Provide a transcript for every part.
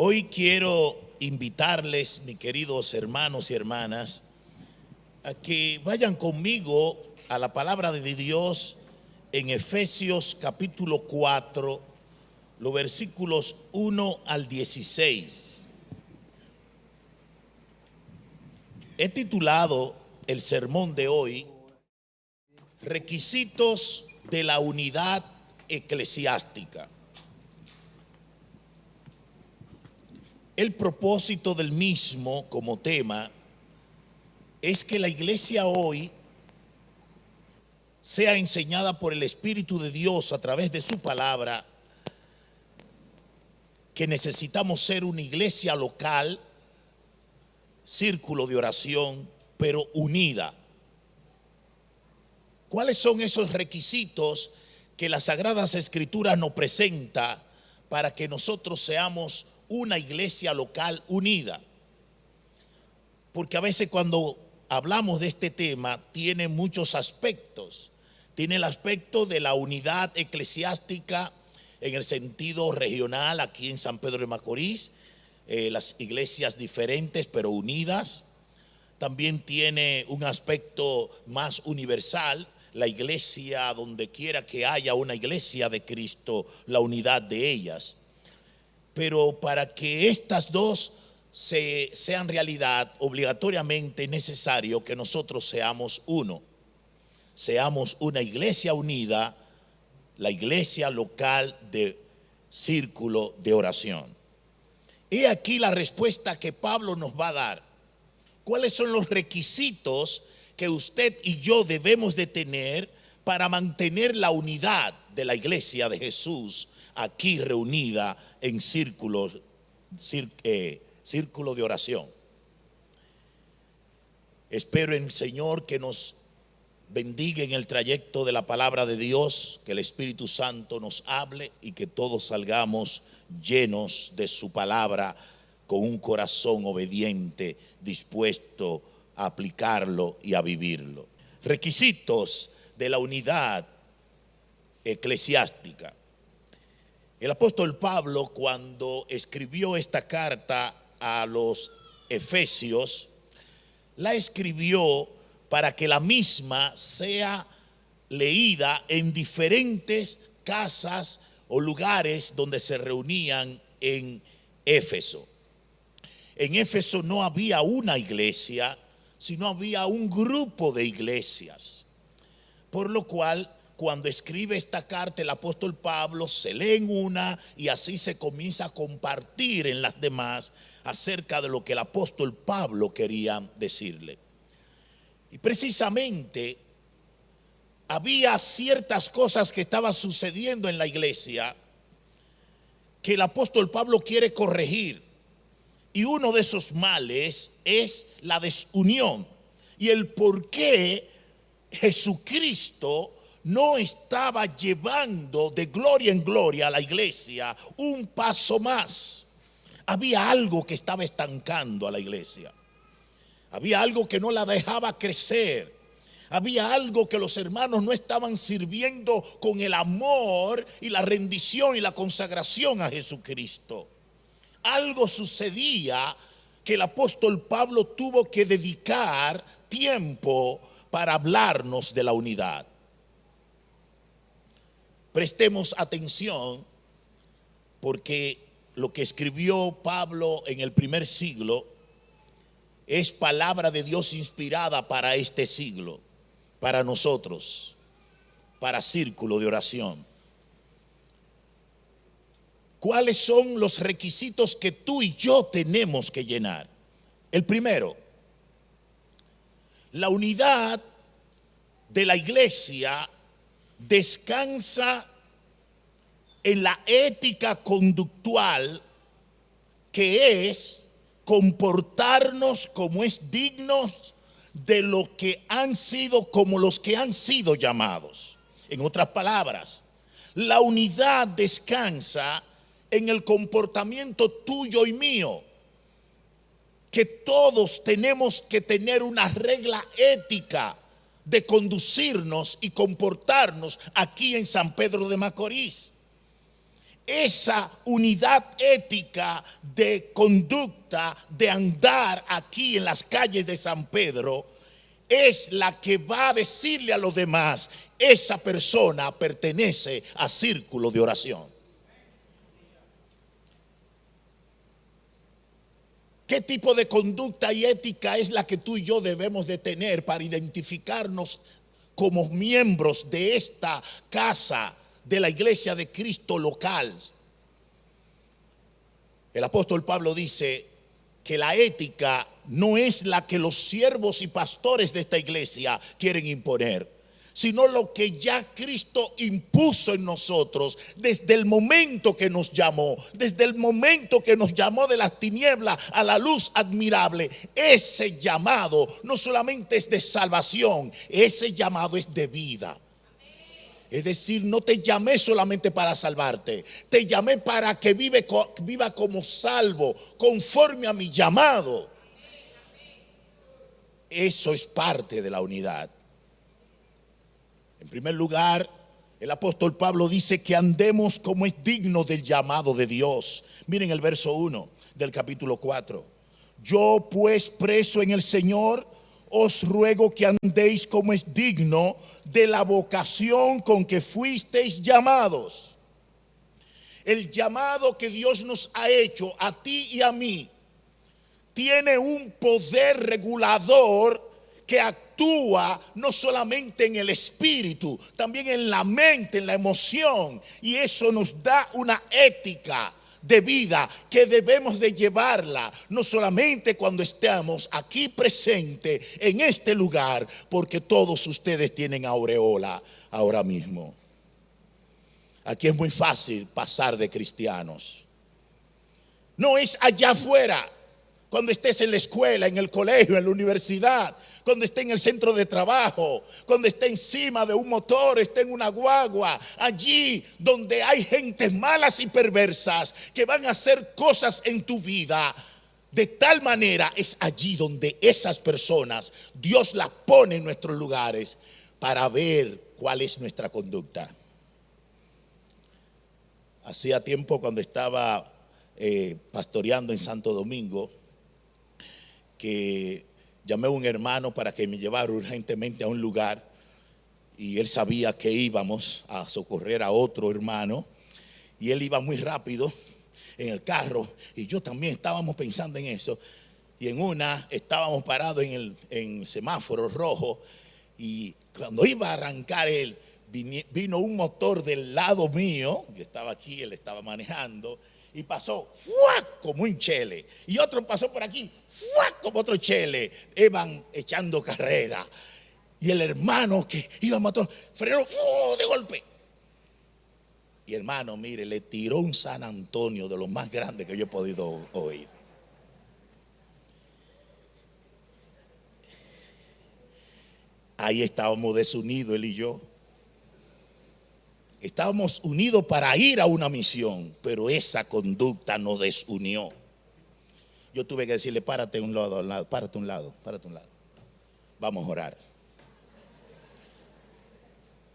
Hoy quiero invitarles, mis queridos hermanos y hermanas, a que vayan conmigo a la palabra de Dios en Efesios capítulo 4, los versículos 1 al 16. He titulado el sermón de hoy, Requisitos de la unidad eclesiástica. El propósito del mismo como tema es que la iglesia hoy sea enseñada por el Espíritu de Dios a través de su palabra, que necesitamos ser una iglesia local, círculo de oración, pero unida. ¿Cuáles son esos requisitos que las Sagradas Escrituras nos presenta para que nosotros seamos una iglesia local unida? Porque a veces cuando hablamos de este tema tiene muchos aspectos. Tiene el aspecto de la unidad eclesiástica en el sentido regional aquí en San Pedro de Macorís, las iglesias diferentes pero unidas. También tiene un aspecto más universal, la iglesia, donde quiera que haya una iglesia de Cristo, la unidad de ellas. Pero para que estas dos sean realidad, obligatoriamente es necesario que nosotros seamos uno. Seamos una iglesia unida, la iglesia local de círculo de oración. He aquí la respuesta que Pablo nos va a dar. ¿Cuáles son los requisitos que usted y yo debemos de tener para mantener la unidad de la iglesia de Jesús aquí reunida en círculo de oración? Espero en el Señor que nos bendiga en el trayecto de la palabra de Dios, que el Espíritu Santo nos hable y que todos salgamos llenos de su palabra, con un corazón obediente, dispuesto a aplicarlo y a vivirlo. Requisitos de la unidad eclesiástica. El apóstol Pablo, cuando escribió esta carta a los Efesios, la escribió para que la misma sea leída en diferentes casas o lugares donde se reunían en Éfeso. En Éfeso no había una iglesia, sino había un grupo de iglesias. Por lo cual, cuando escribe esta carta el apóstol Pablo, se lee en una y así se comienza a compartir en las demás acerca de lo que el apóstol Pablo quería decirle. Y precisamente había ciertas cosas que estaban sucediendo en la iglesia que el apóstol Pablo quiere corregir. Y uno de esos males es la desunión y el por qué Jesucristo no estaba llevando de gloria en gloria a la iglesia un paso más. Había algo que estaba estancando a la iglesia. Había algo que no la dejaba crecer. Había algo que los hermanos no estaban sirviendo con el amor y la rendición y la consagración a Jesucristo. Algo sucedía que el apóstol Pablo tuvo que dedicar tiempo para hablarnos de la unidad. Prestemos atención, porque lo que escribió Pablo en el primer siglo es palabra de Dios inspirada para este siglo, para nosotros, para círculo de oración. ¿Cuáles son los requisitos que tú y yo tenemos que llenar? El primero, la unidad de la iglesia descansa en la ética conductual, que es comportarnos como es digno de lo que han sido, como los que han sido llamados. En otras palabras, la unidad descansa en el comportamiento tuyo y mío, que todos tenemos que tener una regla ética de conducirnos y comportarnos aquí en San Pedro de Macorís. esa unidad ética de conducta, de andar aquí en las calles de San Pedro, es la que va a decirle a los demás: esa persona pertenece a círculo de oración. ¿Qué tipo de conducta y ética es la que tú y yo debemos de tener para identificarnos como miembros de esta casa de la iglesia de Cristo local? El apóstol Pablo dice que la ética no es la que los siervos y pastores de esta iglesia quieren imponer, sino lo que ya Cristo impuso en nosotros desde el momento que nos llamó, desde el momento que nos llamó de las tinieblas a la luz admirable. Ese llamado no solamente es de salvación, ese llamado es de vida. Es decir, no te llamé solamente para salvarte, te llamé para que viva como salvo, conforme a mi llamado. Eso es parte de la unidad. En primer lugar, el apóstol Pablo dice que andemos como es digno del llamado de Dios. Miren el verso 1 del capítulo 4. Yo pues, preso en el Señor, os ruego que andéis como es digno de la vocación con que fuisteis llamados. El llamado que Dios nos ha hecho a ti y a mí tiene un poder regulador que actúa no solamente en el espíritu, también en la mente, en la emoción, y eso nos da una ética de vida que debemos de llevarla, no solamente cuando estamos aquí presentes en este lugar, porque todos ustedes tienen aureola ahora mismo. Aquí es muy fácil pasar de cristianos. No es allá afuera, cuando estés en la escuela, en el colegio, en la universidad, cuando esté en el centro de trabajo, cuando esté encima de un motor, esté en una guagua, allí donde hay gentes malas y perversas que van a hacer cosas en tu vida. De tal manera es allí donde esas personas Dios las pone en nuestros lugares para ver cuál es nuestra conducta. Hacía tiempo, cuando estaba pastoreando en Santo Domingo, que llamé a un hermano para que me llevara urgentemente a un lugar, y él sabía que íbamos a socorrer a otro hermano, y él iba muy rápido en el carro, y yo también estábamos pensando en eso. Y en una estábamos parados en semáforo rojo, y cuando iba a arrancar él, vino un motor del lado mío, yo estaba aquí, él estaba manejando, y pasó ¡fuac! Como un chele, y otro pasó por aquí ¡fuac! Como otro chele. Iban echando carrera, y el hermano que iba a motor frenó de golpe, y hermano, mire, le tiró un San Antonio de los más grandes que yo he podido oír. Ahí estábamos desunidos, él y yo. Estábamos unidos para ir a una misión, pero esa conducta nos desunió. Yo tuve que decirle: párate a un lado, párate a un lado. Vamos a orar.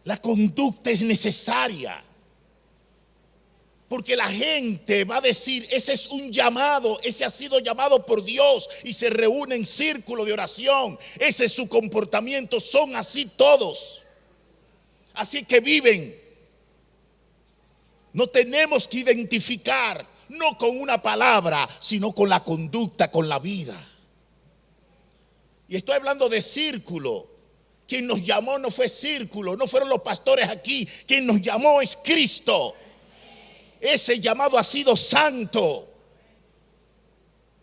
La conducta es necesaria, porque la gente va a decir: ese es un llamado, ese ha sido llamado por Dios, y se reúne en círculo de oración. Ese es su comportamiento, son así todos, así que viven. No tenemos que identificar, no con una palabra, sino con la conducta, con la vida. Y estoy hablando de círculo. Quien nos llamó no fue círculo, no fueron los pastores aquí. Quien nos llamó es Cristo. Ese llamado ha sido santo.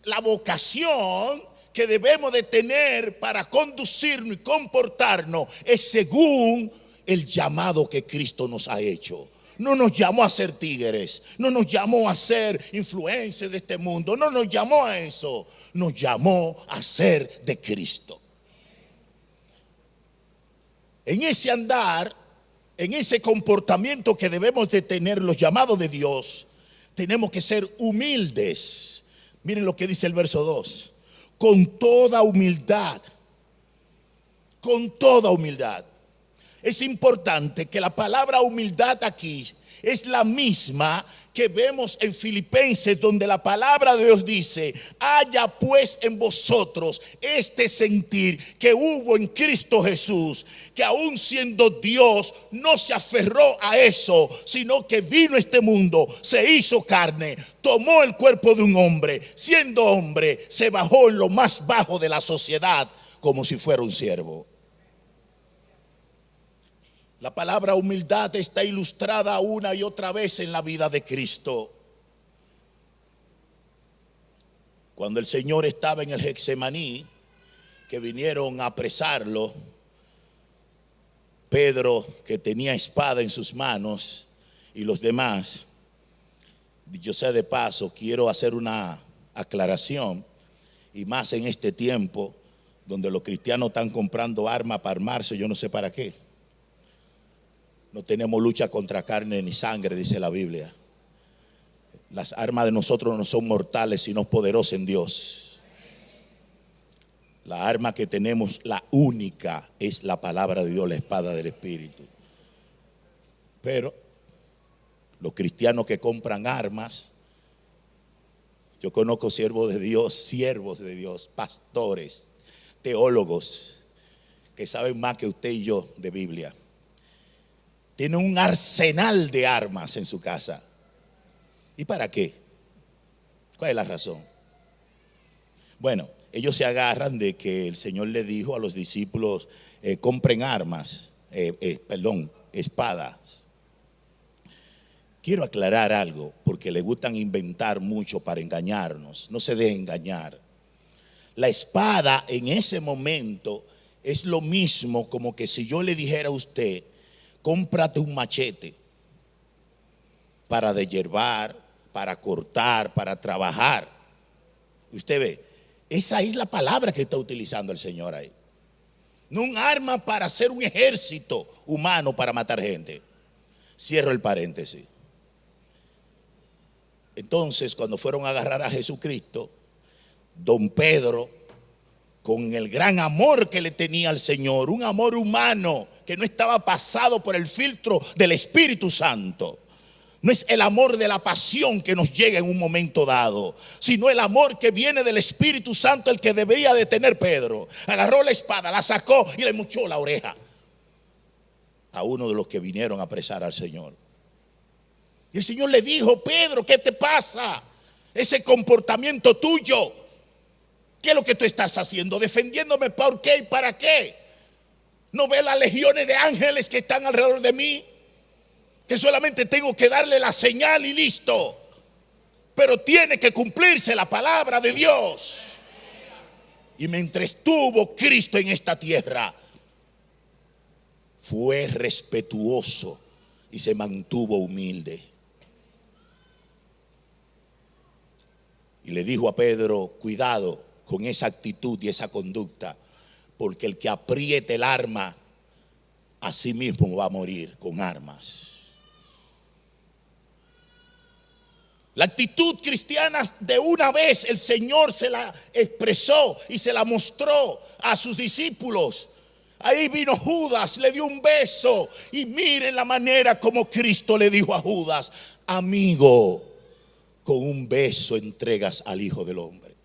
La vocación que debemos de tener para conducirnos y comportarnos es según el llamado que Cristo nos ha hecho. No nos llamó a ser tigres, no nos llamó a ser influencers de este mundo, no nos llamó a eso, nos llamó a ser de Cristo. En ese andar, en ese comportamiento que debemos de tener los llamados de Dios, tenemos que ser humildes. Miren lo que dice el verso 2: con toda humildad, con toda humildad. Es importante que la palabra humildad aquí es la misma que vemos en Filipenses, donde la palabra de Dios dice: haya pues en vosotros este sentir que hubo en Cristo Jesús, que aún siendo Dios no se aferró a eso, sino que vino a este mundo, se hizo carne, tomó el cuerpo de un hombre, siendo hombre se bajó en lo más bajo de la sociedad como si fuera un siervo. La palabra humildad está ilustrada una y otra vez en la vida de Cristo. Cuando el Señor estaba en el Getsemaní, que vinieron a apresarlo, Pedro, que tenía espada en sus manos, y los demás, dicho sea de paso, quiero hacer una aclaración, y más en este tiempo donde los cristianos están comprando armas para armarse, yo no sé para qué. No tenemos lucha contra carne ni sangre, dice la Biblia. Las armas de nosotros no son mortales, sino poderosas en Dios. La arma que tenemos, la única, es la palabra de Dios, la espada del Espíritu. Pero los cristianos que compran armas, yo conozco siervos de Dios, pastores, teólogos, que saben más que usted y yo de Biblia. Tiene un arsenal de armas en su casa. ¿Y para qué? ¿Cuál es la razón? Bueno, ellos se agarran de que el Señor le dijo a los discípulos: compren armas, espadas. Quiero aclarar algo, porque le gustan inventar mucho para engañarnos. No se deje engañar. La espada en ese momento es lo mismo como que si yo le dijera a usted: cómprate un machete para deshiervar, para cortar, para trabajar. Usted ve, esa es la palabra que está utilizando el Señor ahí. No un arma para hacer un ejército humano para matar gente. Cierro el paréntesis. Entonces, cuando fueron a agarrar a Jesucristo, don Pedro, con el gran amor que le tenía al Señor, un amor humano que no estaba pasado por el filtro del Espíritu Santo. No es el amor de la pasión que nos llega en un momento dado, sino el amor que viene del Espíritu Santo, el que debería de tener Pedro. Agarró la espada, la sacó y le mochó la oreja a uno de los que vinieron a apresar al Señor. Y el Señor le dijo: Pedro, ¿qué te pasa? Ese comportamiento tuyo, ¿qué es lo que tú estás haciendo? ¿Defendiéndome por qué y para qué? ¿No ves las legiones de ángeles que están alrededor de mí? Que solamente tengo que darle la señal y listo. Pero tiene que cumplirse la palabra de Dios. Y mientras estuvo Cristo en esta tierra, fue respetuoso y se mantuvo humilde. Y le dijo a Pedro: cuidado con esa actitud y esa conducta, porque el que apriete el arma, a sí mismo va a morir con armas. La actitud cristiana, de una vez el Señor se la expresó y se la mostró a sus discípulos. Ahí vino Judas, le dio un beso, y miren la manera como Cristo le dijo a Judas: amigo, con un beso entregas al Hijo del Hombre.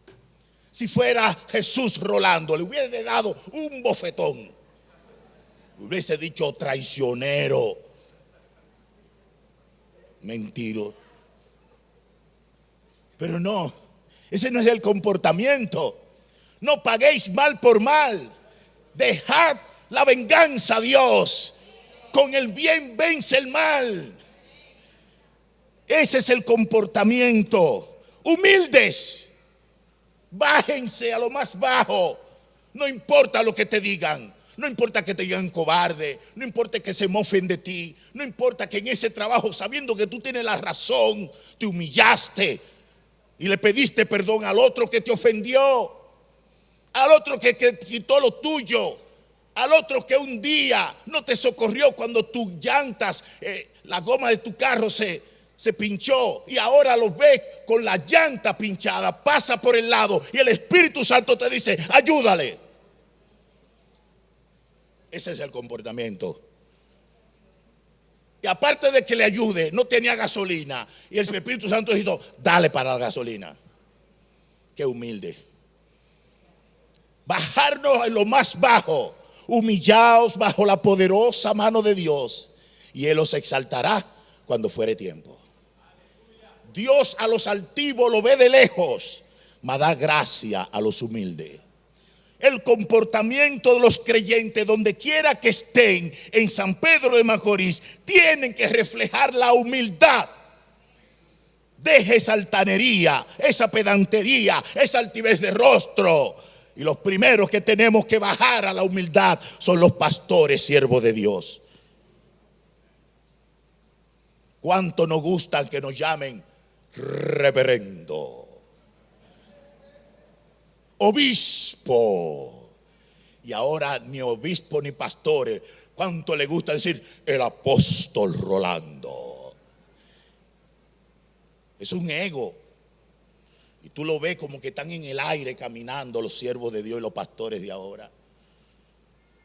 Si fuera Jesús Rolando, le hubiera dado un bofetón, hubiese dicho: traicionero, mentiroso. Pero no, ese no es el comportamiento. No paguéis mal por mal. Dejad la venganza a Dios. Con el bien vence el mal. Ese es el comportamiento. Humildes. Bájense a lo más bajo. No importa lo que te digan. No importa que te digan cobarde. No importa que se mofen de ti. No importa que en ese trabajo, sabiendo que tú tienes la razón, te humillaste y le pediste perdón al otro que te ofendió, al otro que quitó lo tuyo, al otro que un día no te socorrió cuando tus llantas, la goma de tu carro se pinchó, y ahora lo ves con la llanta pinchada, pasa por el lado y el Espíritu Santo te dice: ayúdale. Ese es el comportamiento. Y aparte de que le ayude, no tenía gasolina. Y el Espíritu Santo dijo: dale para la gasolina. Qué humilde. Bajarnos en lo más bajo. Humillaos bajo la poderosa mano de Dios, y Él os exaltará cuando fuere tiempo. Dios a los altivos lo ve de lejos, mas da gracia a los humildes. El comportamiento de los creyentes, donde quiera que estén en San Pedro de Macorís, tienen que reflejar la humildad. Deje esa altanería, esa pedantería, esa altivez de rostro. Y los primeros que tenemos que bajar a la humildad son los pastores, siervos de Dios. ¿Cuánto nos gustan que nos llamen reverendo, obispo? Y ahora ni obispo ni pastores. ¿Cuánto le gusta decir el apóstol Rolando? Es un ego. Y tú lo ves como que están en el aire caminando los siervos de Dios y los pastores de ahora.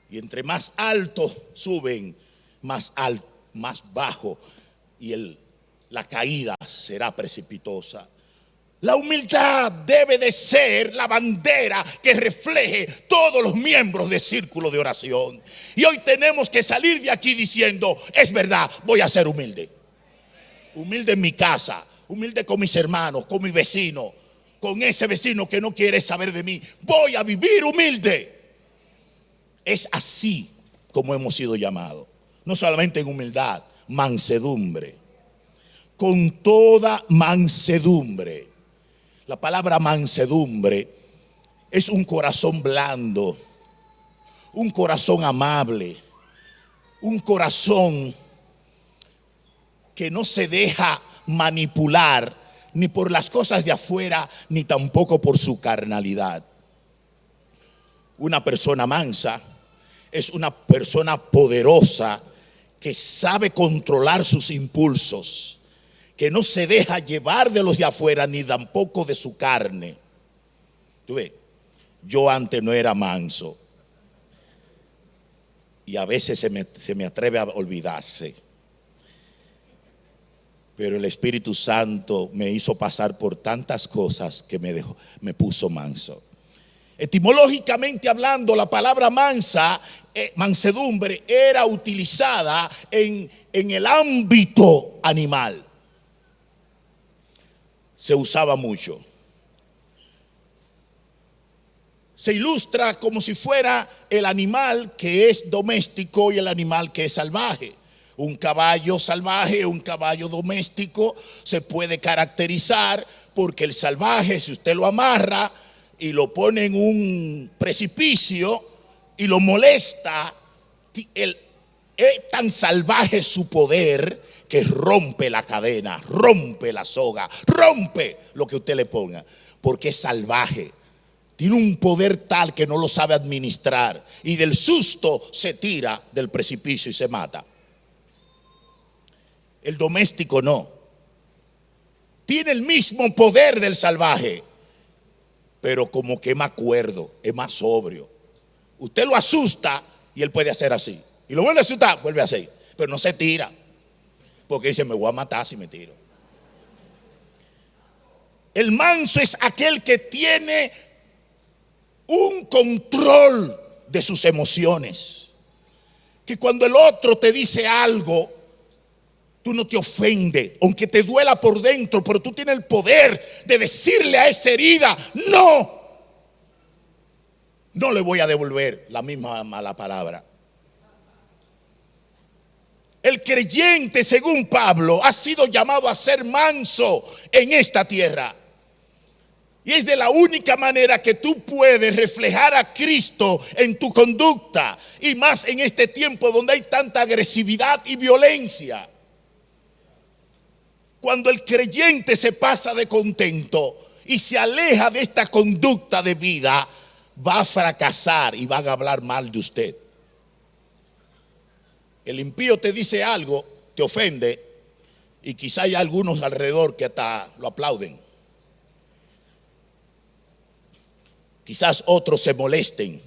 Y entre más altos suben, más bajo, y la caída será precipitosa. La humildad debe de ser la bandera que refleje todos los miembros del círculo de oración. Y hoy tenemos que salir de aquí diciendo: es verdad, voy a ser humilde. Humilde en mi casa, humilde con mis hermanos, con mi vecino, con ese vecino que no quiere saber de mí. Voy a vivir humilde. Es así como hemos sido llamados. No solamente en humildad, mansedumbre. Con toda mansedumbre. La palabra mansedumbre es un corazón blando, un corazón amable, un corazón que no se deja manipular ni por las cosas de afuera, ni tampoco por su carnalidad. Una persona mansa es una persona poderosa que sabe controlar sus impulsos, que no se deja llevar de los de afuera ni tampoco de su carne. Tú ves, yo antes no era manso y a veces se me atreve a olvidarse. Pero el Espíritu Santo me hizo pasar por tantas cosas que me puso manso. Etimológicamente hablando, la palabra mansedumbre era utilizada en el ámbito animal. Se usaba mucho. Se ilustra como si fuera el animal que es doméstico y el animal que es salvaje. Un caballo salvaje, un caballo doméstico se puede caracterizar porque el salvaje, si usted lo amarra y lo pone en un precipicio y lo molesta, es tan salvaje su poder que rompe la cadena, rompe la soga, rompe lo que usted le ponga, porque es salvaje. Tiene un poder tal que no lo sabe administrar y del susto se tira del precipicio y se mata. El doméstico no. Tiene el mismo poder del salvaje, pero como que es más cuerdo, es más sobrio. Usted lo asusta y él puede hacer así. Y lo vuelve a asustar, vuelve a hacer. Pero no se tira, porque dice: me voy a matar si me tiro. El manso es aquel que tiene un control de sus emociones. Que cuando el otro te dice algo, tú no te ofendes, aunque te duela por dentro, pero tú tienes el poder de decirle a esa herida: no le voy a devolver la misma mala palabra. El creyente, según Pablo, ha sido llamado a ser manso en esta tierra. Y es de la única manera que tú puedes reflejar a Cristo en tu conducta, y más en este tiempo donde hay tanta agresividad y violencia. Cuando el creyente se pasa de contento y se aleja de esta conducta de vida, va a fracasar y van a hablar mal de usted. El impío te dice algo, te ofende, y quizá hay algunos alrededor que hasta lo aplauden. Quizás otros se molesten.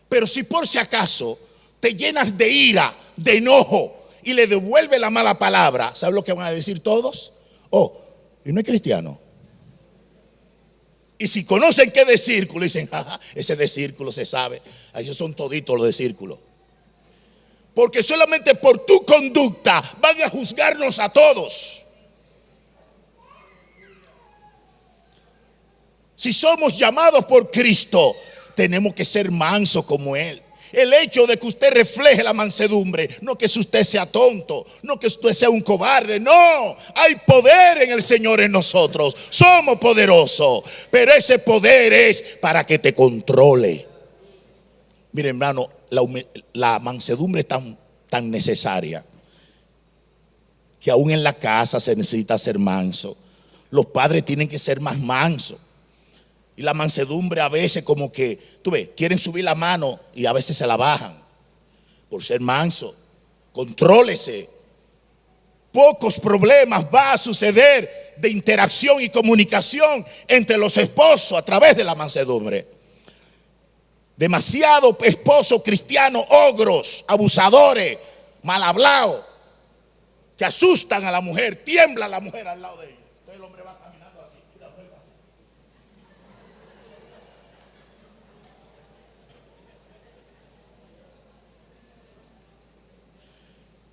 Pero si por si acaso te llenas de ira, de enojo, y le devuelve la mala palabra, ¿sabe lo que van a decir todos? Oh, y no es cristiano. Y si conocen qué de círculo, dicen, jaja, ese de círculo se sabe. Esos son toditos los de círculo. Porque solamente por tu conducta van a juzgarnos a todos. Si somos llamados por Cristo, tenemos que ser mansos como Él. El hecho de que usted refleje la mansedumbre, no que usted sea tonto, no que usted sea un cobarde, no, hay poder en el Señor en nosotros, somos poderosos, pero ese poder es para que te controle. Mire, hermano, la mansedumbre es tan necesaria que aún en la casa se necesita ser manso. Los padres tienen que ser más mansos. Y la mansedumbre a veces como que, tú ves, quieren subir la mano y a veces se la bajan por ser manso. Contrólese. Pocos problemas va a suceder de interacción y comunicación entre los esposos a través de la mansedumbre. Demasiado esposos cristianos, ogros, abusadores, mal hablados, que asustan a la mujer, tiembla la mujer al lado de ellos. Entonces el hombre va caminando así y la mujer va así.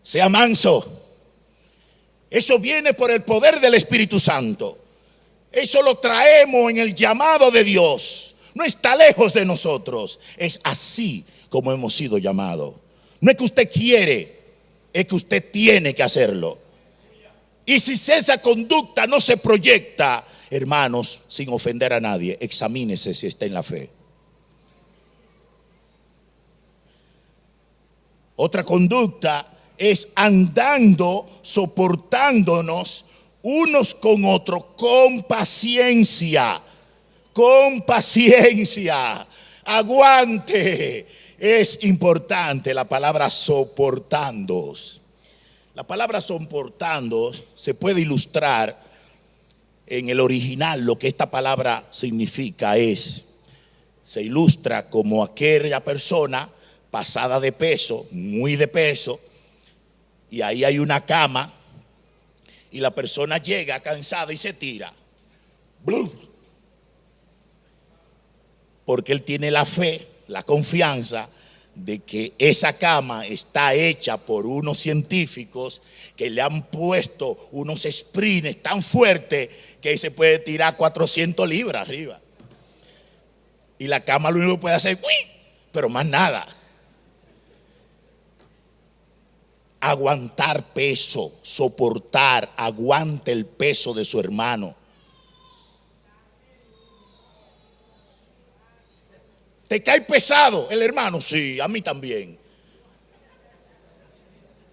Sea manso. Eso viene por el poder del Espíritu Santo. Eso lo traemos en el llamado de Dios. No está lejos de nosotros. Es así como hemos sido llamados. No es que usted quiere, es que usted tiene que hacerlo. Y si esa conducta no se proyecta, hermanos, sin ofender a nadie, examínese si está en la fe. Otra conducta es andando, soportándonos unos con otros con paciencia. Con paciencia. Aguante. Es importante la palabra soportándoos. La palabra soportándoos se puede ilustrar en el original. Lo que esta palabra significa se ilustra como aquella persona pasada de peso, muy de peso, y ahí hay una cama y la persona llega cansada y se tira. ¡Blum! Porque él tiene la fe, la confianza de que esa cama está hecha por unos científicos que le han puesto unos sprints tan fuertes que se puede tirar 400 libras arriba. Y la cama lo único que puede hacer, ¡uy!, pero más nada. Aguantar peso, soportar, aguante el peso de su hermano. ¿Te cae pesado el hermano? Sí, a mí también.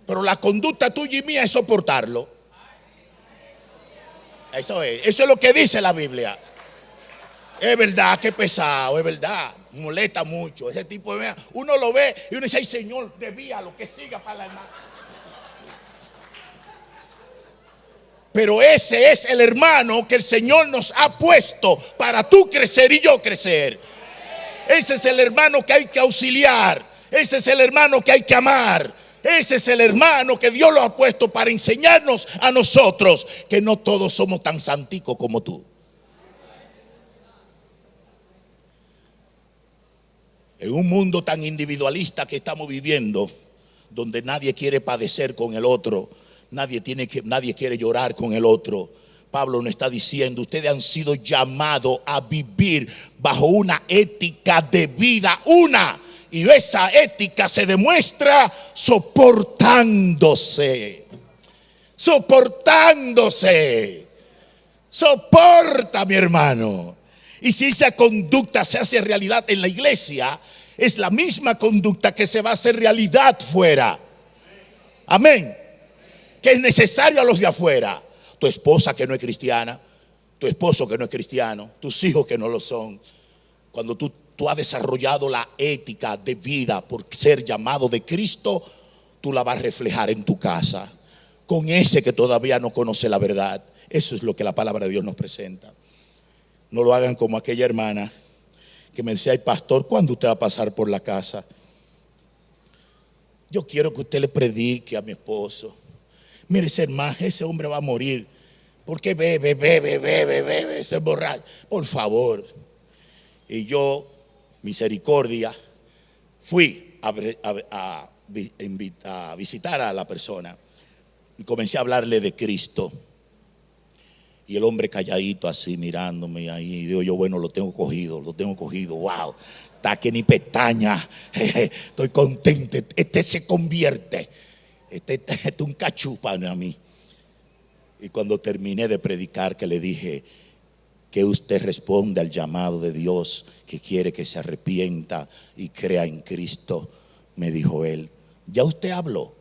Pero la conducta tuya y mía es soportarlo. Eso es lo que dice la Biblia. Es verdad que es pesado, es verdad, molesta mucho. Ese tipo de, uno lo ve y uno dice, ay Señor, desvíalo, que siga para la hermana. Pero ese es el hermano que el Señor nos ha puesto para tú crecer y yo crecer. Ese es el hermano que hay que auxiliar. Ese es el hermano que hay que amar. Ese es el hermano que Dios lo ha puesto para enseñarnos a nosotros que no todos somos tan santicos como tú. En un mundo tan individualista que estamos viviendo, donde nadie quiere padecer con el otro, nadie quiere llorar con el otro, Pablo nos está diciendo, ustedes han sido llamados a vivir bajo una ética de vida, y esa ética se demuestra soportándose. Soporta, mi hermano. Y si esa conducta se hace realidad en la iglesia, es la misma conducta que se va a hacer realidad fuera. Amén. Que es necesario a los de afuera. Tu esposa que no es cristiana, tu esposo que no es cristiano, tus hijos que no lo son. Cuando tú has desarrollado la ética de vida por ser llamado de Cristo, tú la vas a reflejar en tu casa. Con ese que todavía no conoce la verdad. Eso es lo que la palabra de Dios nos presenta. No lo hagan como aquella hermana que me decía, ay pastor, ¿cuándo usted va a pasar por la casa? yo quiero que usted le predique a mi esposo. Mire, ese hombre va a morir porque bebe, ese borracho. Por favor. Y yo, misericordia, fui a visitar a la persona y comencé a hablarle de Cristo. Y el hombre calladito así mirándome ahí. Y digo yo, bueno, lo tengo cogido. Wow, está que ni pestaña. Estoy contento. Este se convierte. Este es un cachú para mí. Y cuando terminé de predicar, que le dije que usted responde al llamado de Dios, que quiere que se arrepienta y crea en Cristo, me dijo él, ¿ya usted habló?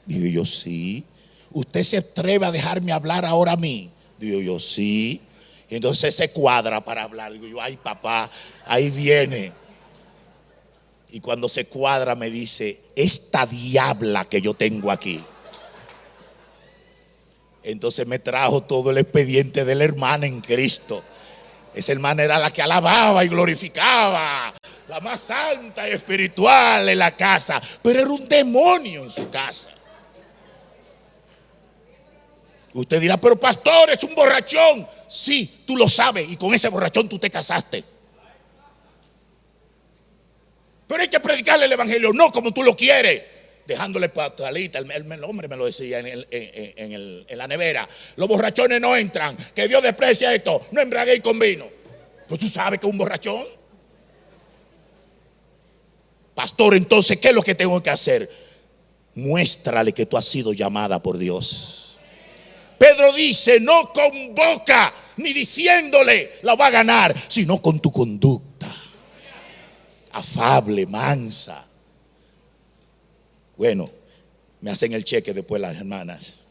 Digo yo, sí. ¿Usted se atreve a dejarme hablar ahora a mí? Digo yo, sí. Y entonces se cuadra para hablar. Digo yo, ay papá, ahí viene. Y cuando se cuadra me dice, esta diabla que yo tengo aquí. Entonces me trajo todo el expediente de la hermana en Cristo. Esa hermana era la que alababa y glorificaba, la más santa y espiritual en la casa, pero era un demonio en su casa. Usted dirá, pero pastor, es un borrachón. Sí, tú lo sabes, y con ese borrachón tú te casaste. Pero hay que predicarle el evangelio, no como tú lo quieres, dejándole patalita. El hombre me lo decía en la nevera. Los borrachones no entran, que Dios desprecia esto, no embriaguéis con vino. Pues tú sabes que es un borrachón. Pastor, entonces, ¿qué es lo que tengo que hacer? Muéstrale que tú has sido llamada por Dios. Pedro dice, no con boca ni diciéndole la va a ganar, sino con tu conducta afable, mansa. Bueno, me hacen el cheque después las hermanas.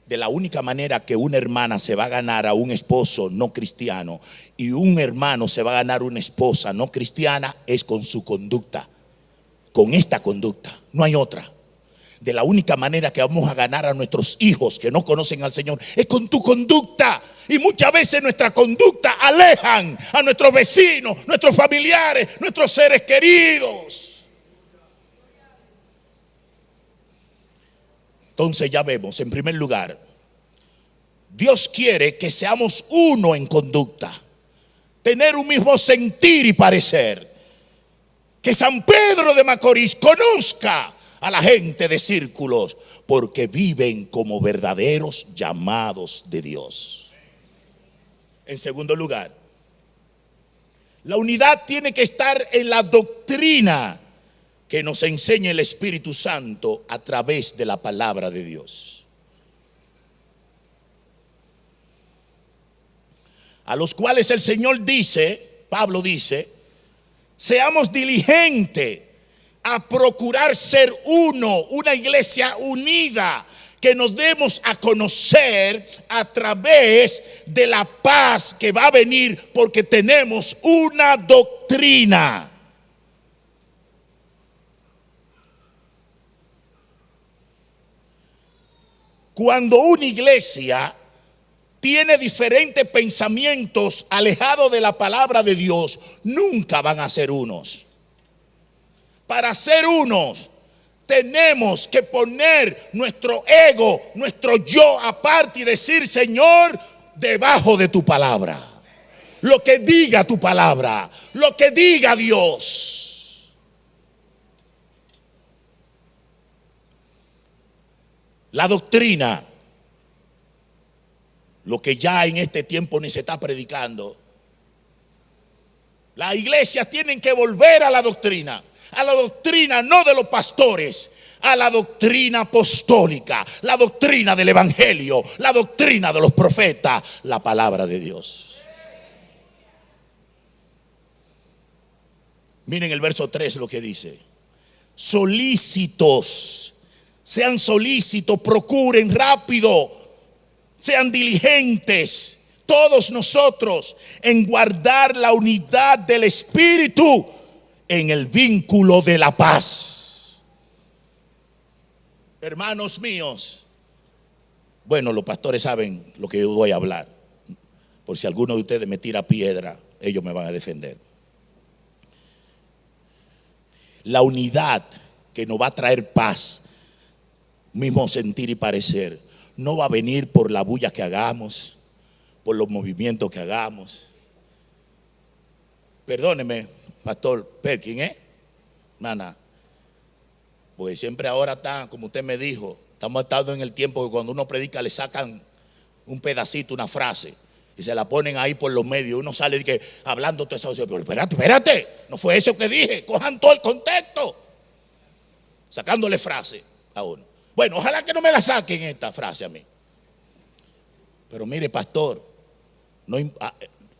De la única manera que una hermana se va a ganar a un esposo no cristiano y un hermano se va a ganar una esposa no cristiana es con su conducta, con esta conducta, no hay otra. De la única manera que vamos a ganar a nuestros hijos que no conocen al Señor es con tu conducta. Y muchas veces nuestra conducta alejan a nuestros vecinos, nuestros familiares, nuestros seres queridos. Entonces ya vemos, en primer lugar, Dios quiere que seamos uno en conducta, tener un mismo sentir y parecer. Que San Pedro de Macorís conozca a la gente de Círculos, porque viven como verdaderos llamados de Dios. En segundo lugar, la unidad tiene que estar en la doctrina que nos enseña el Espíritu Santo a través de la palabra de Dios. A los cuales el Señor dice, Pablo dice, seamos diligentes a procurar ser uno, una iglesia unida, que nos demos a conocer a través de la paz que va a venir porque tenemos una doctrina. Cuando una iglesia tiene diferentes pensamientos alejados de la palabra de Dios, nunca van a ser unos. Para ser unos, tenemos que poner nuestro ego, nuestro yo aparte y decir, Señor, debajo de tu palabra. Lo que diga tu palabra, lo que diga Dios. La doctrina, lo que ya en este tiempo ni se está predicando. Las iglesias tienen que volver a la doctrina no de los pastores, a la doctrina apostólica, la doctrina del evangelio, la doctrina de los profetas, la palabra de Dios. Miren el verso 3 lo que dice: solícitos, sean solícitos, procuren rápido, sean diligentes todos nosotros en guardar la unidad del Espíritu en el vínculo de la paz. Hermanos míos, bueno, los pastores saben lo que yo voy a hablar. Por si alguno de ustedes me tira piedra, ellos me van a defender. La unidad que nos va a traer paz, mismo sentir y parecer, no va a venir por la bulla que hagamos, por los movimientos que hagamos. Perdóneme, Pastor Perkins, Nana, porque siempre ahora está, como usted me dijo, estamos estando en el tiempo que cuando uno predica le sacan un pedacito, una frase, y se la ponen ahí por los medios. Uno sale hablando todo eso. Pero espérate, no fue eso que dije. Cojan todo el contexto, sacándole frase a uno. Bueno, ojalá que no me la saquen esta frase a mí. Pero mire, pastor,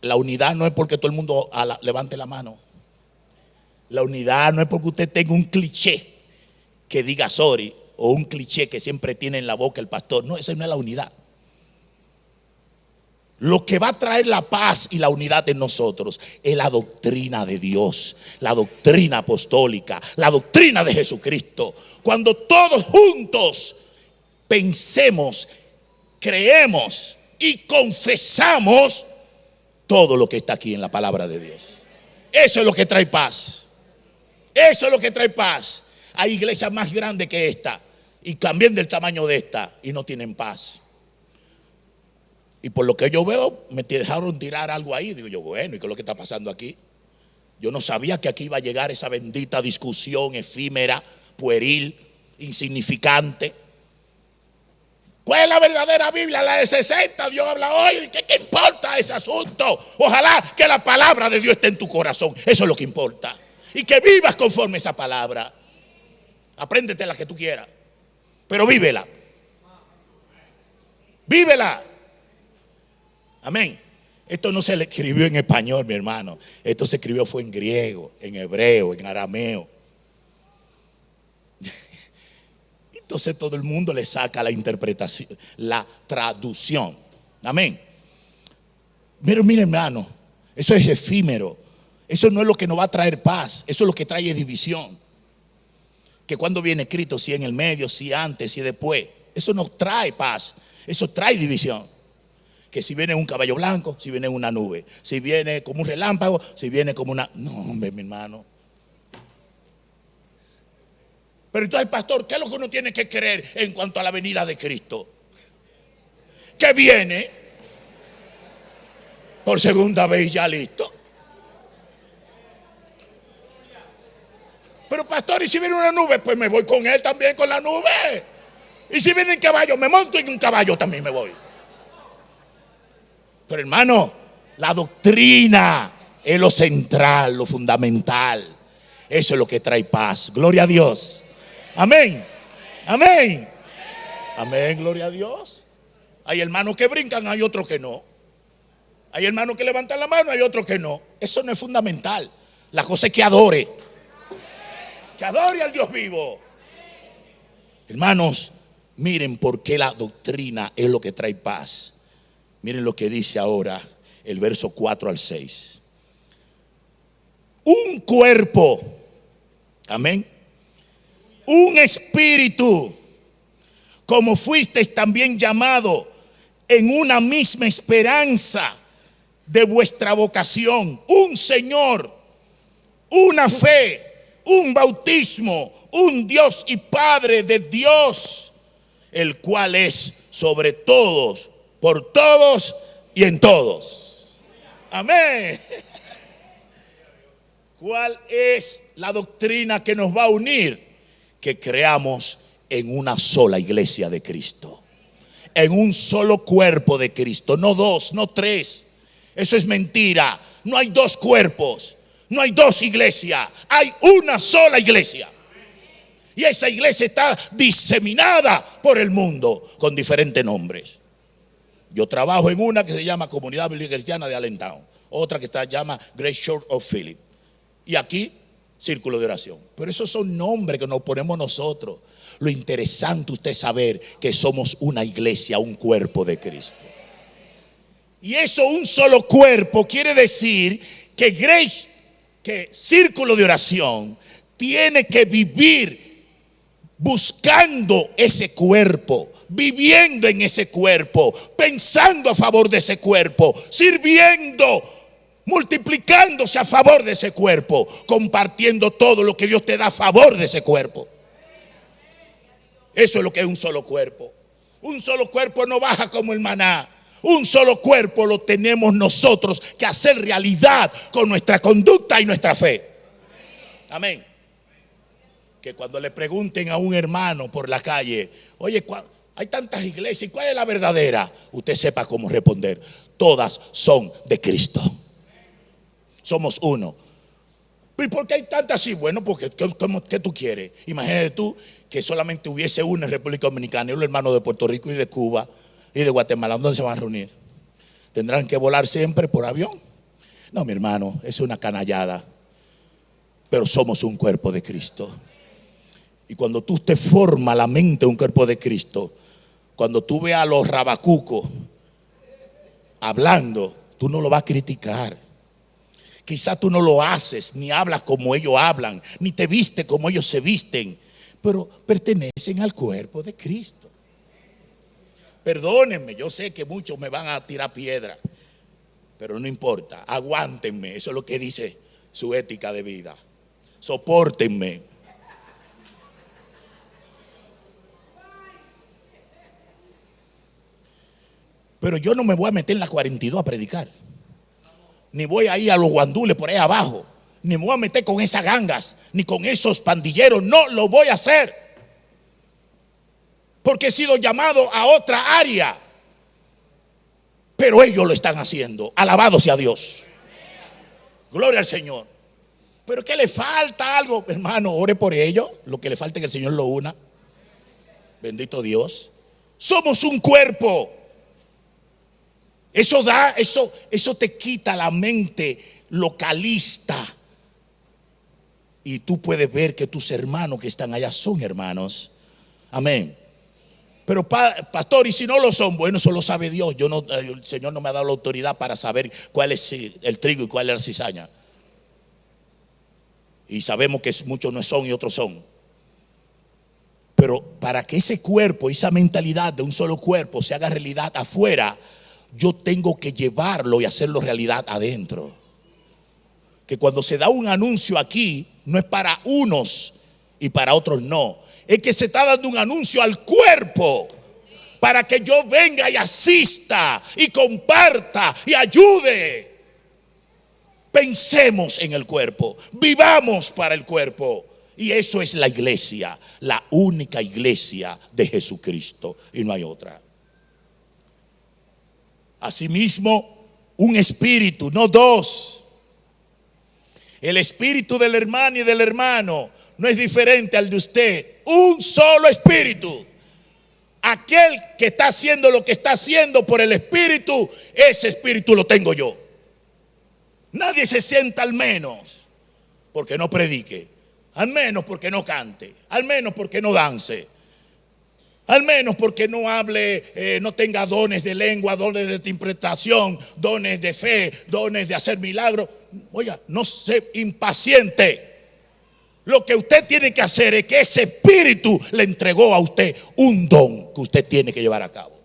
la unidad no es porque todo el mundo levante la mano. La unidad no es porque usted tenga un cliché que diga sorry, o un cliché que siempre tiene en la boca el pastor. No, esa no es la unidad. Lo que va a traer la paz y la unidad en nosotros es la doctrina de Dios, la doctrina apostólica, la doctrina de Jesucristo. Cuando todos juntos pensemos, creemos y confesamos todo lo que está aquí en la palabra de Dios. Eso es lo que trae paz. Eso es lo que trae paz. Hay iglesias más grandes que esta y también del tamaño de esta y no tienen paz. Y por lo que yo veo, me dejaron tirar algo ahí. Digo yo, bueno, ¿y qué es lo que está pasando aquí? Yo no sabía que aquí iba a llegar esa bendita discusión efímera, pueril, insignificante. ¿Cuál es la verdadera Biblia? La de 60. Dios habla hoy. ¿Qué importa ese asunto? Ojalá que la palabra de Dios esté en tu corazón. Eso es lo que importa. Y que vivas conforme a esa palabra. Apréndete la que tú quieras, pero vívela. Vívela. Amén. Esto no se le escribió en español, mi hermano. Esto se escribió fue en griego, en hebreo, en arameo. Entonces todo el mundo le saca la interpretación, la traducción. Amén. Pero mire, hermano, eso es efímero. Eso no es lo que nos va a traer paz. Eso es lo que trae división. Que cuando viene escrito, si en el medio, si antes, si después. Eso no trae paz. Eso trae división. Que si viene un caballo blanco, si viene una nube, si viene como un relámpago, si viene como una... No, hombre, mi hermano. Pero entonces, pastor, ¿qué es lo que uno tiene que creer en cuanto a la venida de Cristo? Que viene por segunda vez ya listo. Pero pastor, ¿y si viene una nube? Pues me voy con él también, con la nube. Y si viene un caballo, me monto en un caballo, también me voy. Pero hermano, la doctrina es lo central, lo fundamental. Eso es lo que trae paz. Gloria a Dios. Amén. Amén. Amén, gloria a Dios. Hay hermanos que brincan, hay otros que no. Hay hermanos que levantan la mano, hay otros que no. Eso no es fundamental. La cosa es que adore. Que adore al Dios vivo. Hermanos, miren por qué la doctrina es lo que trae paz. Miren lo que dice ahora el verso 4 al 6. Un cuerpo, amén, un espíritu, como fuisteis también llamado en una misma esperanza de vuestra vocación, un Señor, una fe, un bautismo, un Dios y Padre de Dios, el cual es sobre todos, por todos y en todos. Amén. ¿Cuál es la doctrina que nos va a unir? Que creamos en una sola iglesia de Cristo, en un solo cuerpo de Cristo, no dos, no tres. Eso es mentira. No hay dos cuerpos, no hay dos iglesias, hay una sola iglesia. Y esa iglesia está diseminada por el mundo con diferentes nombres. Yo trabajo en una que se llama Comunidad Bíblica Cristiana de Allentown, otra que se llama Grace Church of Philip, y aquí Círculo de Oración. Pero esos son nombres que nos ponemos nosotros. Lo interesante es usted saber que somos una iglesia, un cuerpo de Cristo. Y eso, un solo cuerpo, quiere decir que Grace, que Círculo de Oración tiene que vivir buscando ese cuerpo, viviendo en ese cuerpo, pensando a favor de ese cuerpo, sirviendo multiplicándose a favor de ese cuerpo, compartiendo todo lo que Dios te da a favor de ese cuerpo. Eso es lo que es un solo cuerpo. Un solo cuerpo no baja como el maná. Un solo cuerpo lo tenemos nosotros que hacer realidad con nuestra conducta y nuestra fe. Amén. Que cuando le pregunten a un hermano por la calle, oye, hay tantas iglesias, ¿cuál es la verdadera? Usted sepa cómo responder. Todas son de Cristo. Somos uno. ¿Y por qué hay tantas así? Bueno, porque ¿qué tú quieres? Imagínate tú que solamente hubiese una en República Dominicana y los hermanos de Puerto Rico y de Cuba y de Guatemala. ¿Dónde se van a reunir? ¿Tendrán que volar siempre por avión? No, mi hermano, es una canallada. Pero somos un cuerpo de Cristo. Y cuando tú te formas la mente de un cuerpo de Cristo, cuando tú veas a los rabacucos hablando, tú no lo vas a criticar. Quizás tú no lo haces, ni hablas como ellos hablan, ni te vistes como ellos se visten, pero pertenecen al cuerpo de Cristo. Perdónenme, yo sé que muchos me van a tirar piedra, pero no importa, aguántenme. Eso es lo que dice su ética de vida. Sopórtenme. Pero yo no me voy a meter en la 42 a predicar. Ni voy a ir a los guandules por ahí abajo. Ni me voy a meter con esas gangas, ni con esos pandilleros. No lo voy a hacer. Porque he sido llamado a otra área. Pero ellos lo están haciendo. Alabado sea Dios. Gloria al Señor. Pero ¿qué le falta algo? Hermano, ore por ello. Lo que le falta es que el Señor lo una. Bendito Dios. Somos un cuerpo. Eso te quita la mente localista. Y tú puedes ver que tus hermanos que están allá son hermanos. Amén. Pero pastor, ¿y si no lo son? Bueno, eso lo sabe Dios. El Señor no me ha dado la autoridad para saber cuál es el trigo y cuál es la cizaña. Y sabemos que muchos no son y otros son. Pero para que ese cuerpo, esa mentalidad de un solo cuerpo se haga realidad afuera, yo tengo que llevarlo y hacerlo realidad adentro. Que cuando se da un anuncio aquí, no es para unos y para otros no. Es que se está dando un anuncio al cuerpo para que yo venga y asista y comparta y ayude. Pensemos en el cuerpo, vivamos para el cuerpo. Y eso es la iglesia, la única iglesia de Jesucristo, y no hay otra. Asimismo, un espíritu, no dos. El espíritu del hermano y del hermano no es diferente al de usted. Un solo espíritu. Aquel que está haciendo lo que está haciendo por el espíritu, ese espíritu lo tengo yo. Nadie se sienta al menos porque no predique, al menos porque no cante, al menos porque no dance, al menos porque no hable, no tenga dones de lengua, dones de interpretación, dones de fe, dones de hacer milagros. Oiga, no se impaciente. Lo que usted tiene que hacer es que ese espíritu le entregó a usted un don que usted tiene que llevar a cabo.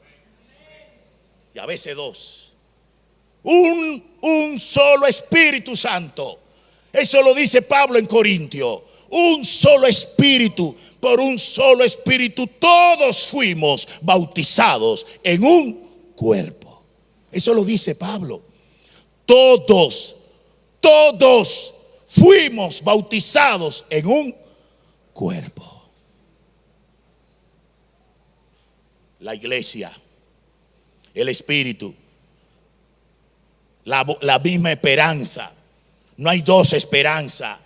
Y a veces dos. Un solo Espíritu Santo. Eso lo dice Pablo en Corintios. Un solo espíritu. Por un solo espíritu todos fuimos bautizados en un cuerpo. Eso lo dice Pablo. Todos fuimos bautizados en un cuerpo. La iglesia, el espíritu, la misma esperanza. No hay dos esperanzas.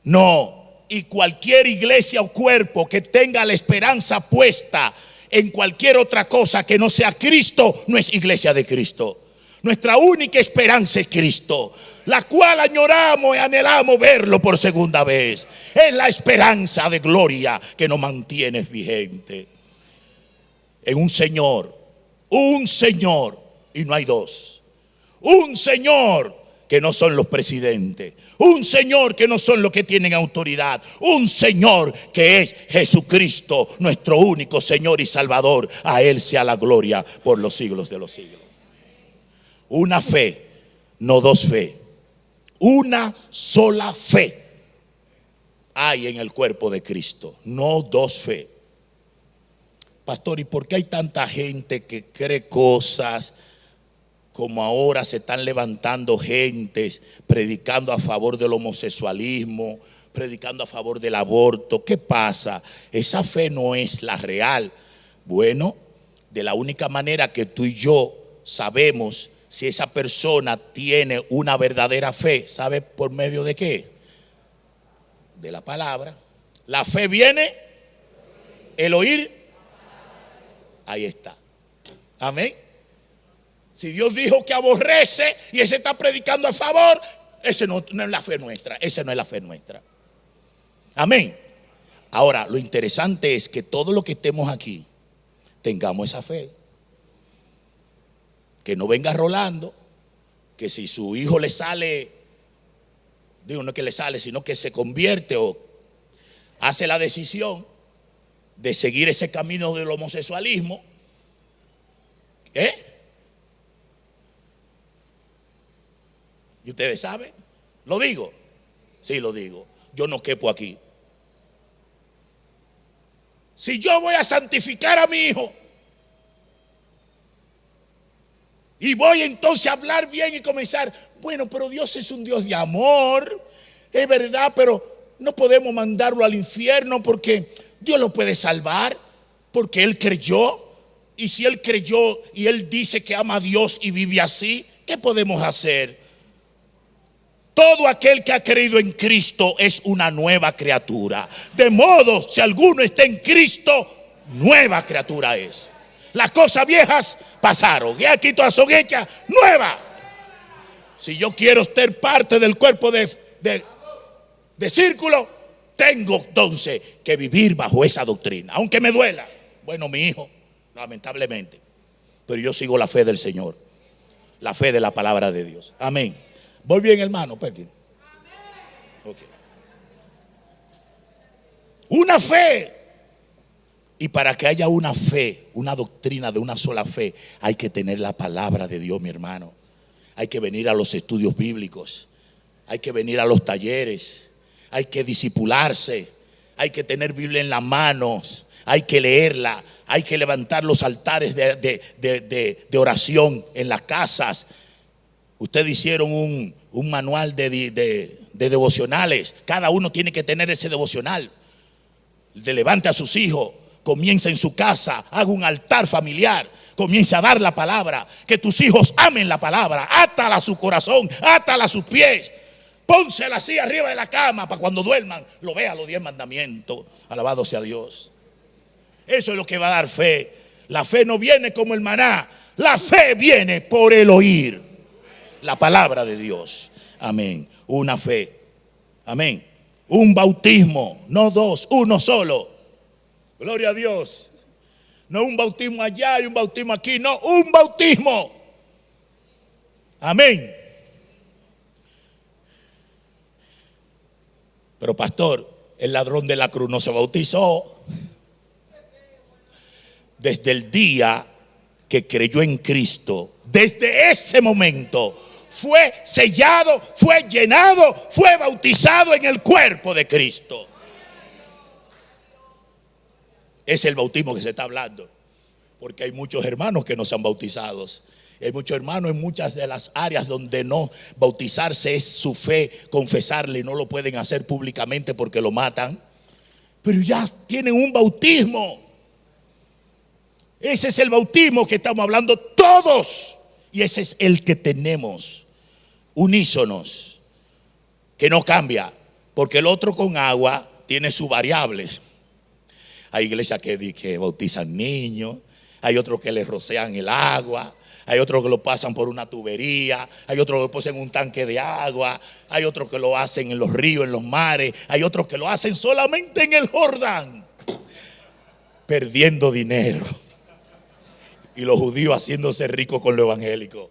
No. Y cualquier iglesia o cuerpo que tenga la esperanza puesta en cualquier otra cosa que no sea Cristo, no es iglesia de Cristo. Nuestra única esperanza es Cristo, la cual añoramos y anhelamos verlo por segunda vez. Es la esperanza de gloria que nos mantiene vigente. En un Señor, y no hay dos. Un Señor que no son los presidentes, un Señor que no son los que tienen autoridad, un Señor que es Jesucristo, nuestro único Señor y Salvador. A Él sea la gloria por los siglos de los siglos. Una fe no dos fe. Una sola fe hay en el cuerpo de Cristo, no dos fe. Pastor, ¿y por qué hay tanta gente que cree cosas? Como ahora se están levantando gentes predicando a favor del homosexualismo, predicando a favor del aborto. ¿Qué pasa? Esa fe no es la real. Bueno, de la única manera que tú y yo sabemos si esa persona tiene una verdadera fe, ¿sabe por medio de qué? De la palabra. La fe viene, el oír. Ahí está. Amén. Si Dios dijo que aborrece y ese está predicando a favor, ese no es la fe nuestra. Esa no es la fe nuestra. Amén. Ahora, lo interesante es que todo lo que estemos aquí tengamos esa fe. Que no venga rolando, que si su hijo le sale, digo, no es que le sale, sino que se convierte o hace la decisión de seguir ese camino del homosexualismo, ¿y ustedes saben? ¿Lo digo? Sí, lo digo. Yo no quepo aquí. Si yo voy a santificar a mi hijo y voy entonces a hablar bien y comenzar, bueno, pero Dios es un Dios de amor, es verdad, pero no podemos mandarlo al infierno porque Dios lo puede salvar, porque Él creyó. Y si Él creyó y Él dice que ama a Dios y vive así, ¿qué podemos hacer? Todo aquel que ha creído en Cristo es una nueva criatura. De modo, si alguno está en Cristo, nueva criatura es. Las cosas viejas pasaron y aquí todas son hechas nuevas. Si yo quiero ser parte del cuerpo de círculo, tengo entonces que vivir bajo esa doctrina, aunque me duela. Bueno, mi hijo, lamentablemente, pero yo sigo la fe del Señor, la fe de la palabra de Dios. Amén. ¿Voy bien, hermano? Okay. Una fe. Y para que haya una fe, una doctrina de una sola fe, hay que tener la palabra de Dios, mi hermano. Hay que venir a los estudios bíblicos, hay que venir a los talleres, hay que discipularse, hay que tener Biblia en las manos, hay que leerla, hay que levantar los altares de oración en las casas. Ustedes hicieron un manual de devocionales. Cada uno tiene que tener ese devocional. Levante a sus hijos, comienza en su casa, haga un altar familiar, comienza a dar la palabra. Que tus hijos amen la palabra, átala a su corazón, átala a sus pies, pónsela así arriba de la cama para cuando duerman lo vea los 10 mandamientos. Alabado sea Dios. Eso es lo que va a dar fe. La fe no viene como el maná, la fe viene por el oír la palabra de Dios. Amén. Una fe. Amén. Un bautismo, no dos, uno solo. Gloria a Dios. No un bautismo allá y un bautismo aquí, no, un bautismo. Amén. Pero pastor, el ladrón de la cruz no se bautizó. Desde el día que creyó en Cristo, desde ese momento fue sellado, fue llenado, fue bautizado en el cuerpo de Cristo. Es el bautismo que se está hablando, porque hay muchos hermanos que no se han bautizado. Hay muchos hermanos en muchas de las áreas donde no bautizarse es su fe, confesarle, y no lo pueden hacer públicamente porque lo matan. Pero ya tienen un bautismo. Ese es el bautismo que estamos hablando todos. Y ese es el que tenemos, unísonos, que no cambia, porque el otro con agua tiene sus variables. Hay iglesias que bautizan niños, hay otros que les rocean el agua, hay otros que lo pasan por una tubería, hay otros que lo ponen en un tanque de agua, hay otros que lo hacen en los ríos, en los mares, hay otros que lo hacen solamente en el Jordán, perdiendo dinero. Y los judíos haciéndose ricos con lo evangélico.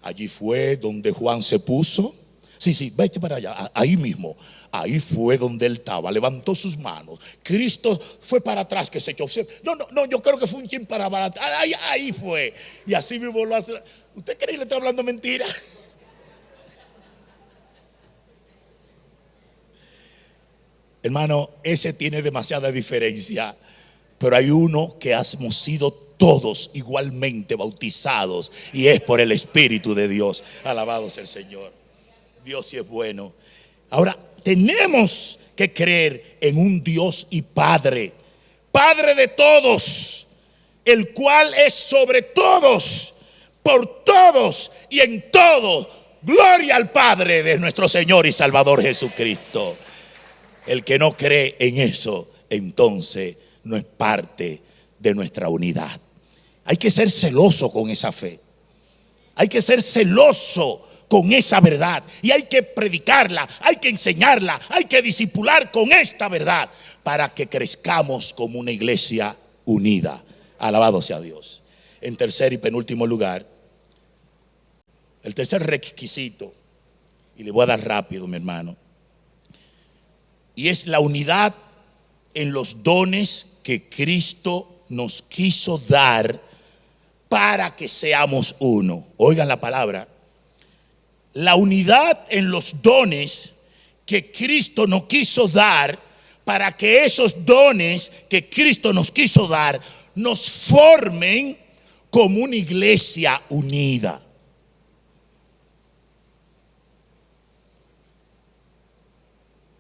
Allí fue donde Juan se puso. Sí, vete para allá, ahí mismo. Ahí fue donde él estaba, levantó sus manos. Cristo fue para atrás que se echó. No, yo creo que fue un chin para atrás. Ahí fue. Y así mismo lo hace. ¿Usted cree que le está hablando mentira? Hermano, ese tiene demasiada diferencia. Pero hay uno que hemos sido todos igualmente bautizados, y es por el Espíritu de Dios. Alabado sea el Señor. Dios sí es bueno. Ahora, tenemos que creer en un Dios y Padre, Padre de todos, el cual es sobre todos, por todos y en todo. Gloria al Padre de nuestro Señor y Salvador Jesucristo. El que no cree en eso, entonces no es parte de nuestra unidad. Hay que ser celoso con esa fe. Hay que ser celoso con esa verdad. Y hay que predicarla, hay que enseñarla, hay que discipular con esta verdad para que crezcamos como una iglesia unida. Alabado sea Dios. En tercer y penúltimo lugar, el tercer requisito, y le voy a dar rápido, mi hermano, y es la unidad en los dones que Cristo nos quiso dar para que seamos uno. Oigan la palabra. La unidad en los dones que Cristo nos quiso dar para que esos dones que Cristo nos quiso dar nos formen como una iglesia unida.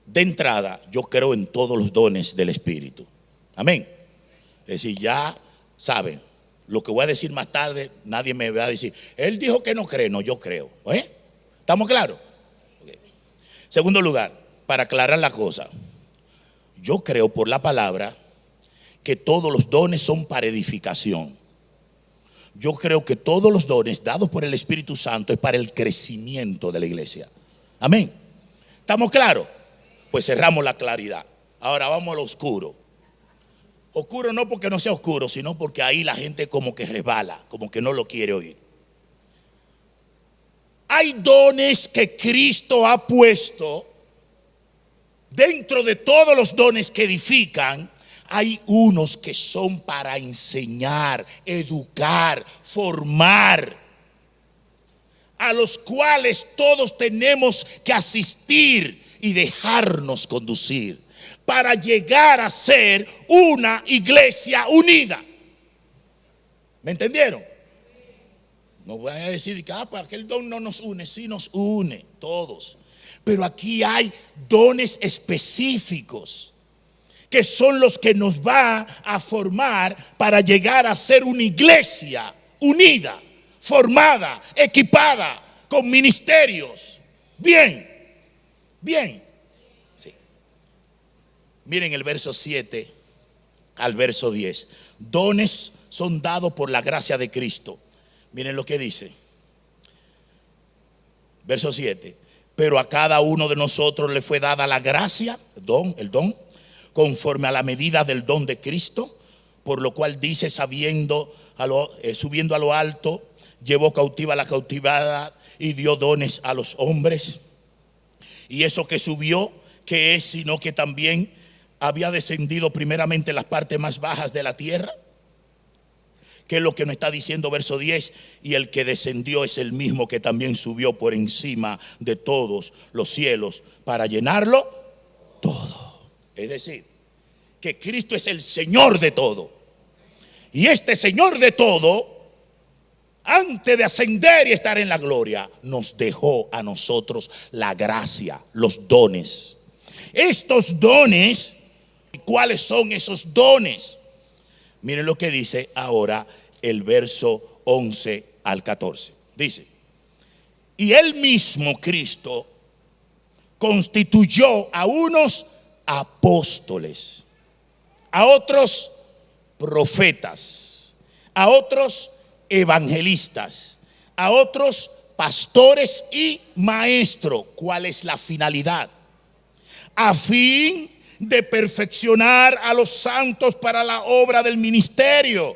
De entrada, yo creo en todos los dones del Espíritu. Amén. Es decir, ya saben, lo que voy a decir más tarde, nadie me va a decir, él dijo que no cree. No, yo creo. ¿Estamos claros? Okay. Segundo lugar, para aclarar la cosa, yo creo por la palabra que todos los dones son para edificación. Yo creo que todos los dones dados por el Espíritu Santo es para el crecimiento de la iglesia. Amén. ¿Estamos claros? Pues cerramos la claridad. Ahora vamos a lo oscuro. Oscuro no porque no sea oscuro, sino porque ahí la gente como que resbala, como que no lo quiere oír. Hay dones que Cristo ha puesto dentro de todos los dones que edifican. Hay unos que son para enseñar, educar, formar, a los cuales todos tenemos que asistir y dejarnos conducir para llegar a ser una iglesia unida. ¿Me entendieron? No voy a decir que para que el don no nos une. Sí nos une todos, pero aquí hay dones específicos que son los que nos va a formar para llegar a ser una iglesia unida, formada, equipada, con ministerios. Bien. Sí. Miren el verso 7 al verso 10. Dones son dados por la gracia de Cristo. Miren lo que dice. Verso 7. Pero a cada uno de nosotros le fue dada la gracia, el don, conforme a la medida del don de Cristo, por lo cual dice, subiendo a lo alto, llevó cautiva la cautivada y dio dones a los hombres. Y eso que subió, que es sino que también había descendido primeramente en las partes más bajas de la tierra. Que es lo que nos está diciendo verso 10. Y el que descendió es el mismo que también subió por encima de todos los cielos para llenarlo todo. Es decir, que Cristo es el Señor de todo. Y este Señor de todo, antes de ascender y estar en la gloria, nos dejó a nosotros la gracia, los dones. Estos dones, ¿cuáles son esos dones? Miren lo que dice ahora el verso 11 al 14. Dice, y él mismo, Cristo, constituyó a unos apóstoles, a otros profetas, a otros evangelistas, a otros pastores y maestros. ¿Cuál es la finalidad? A fin de perfeccionar a los santos para la obra del ministerio,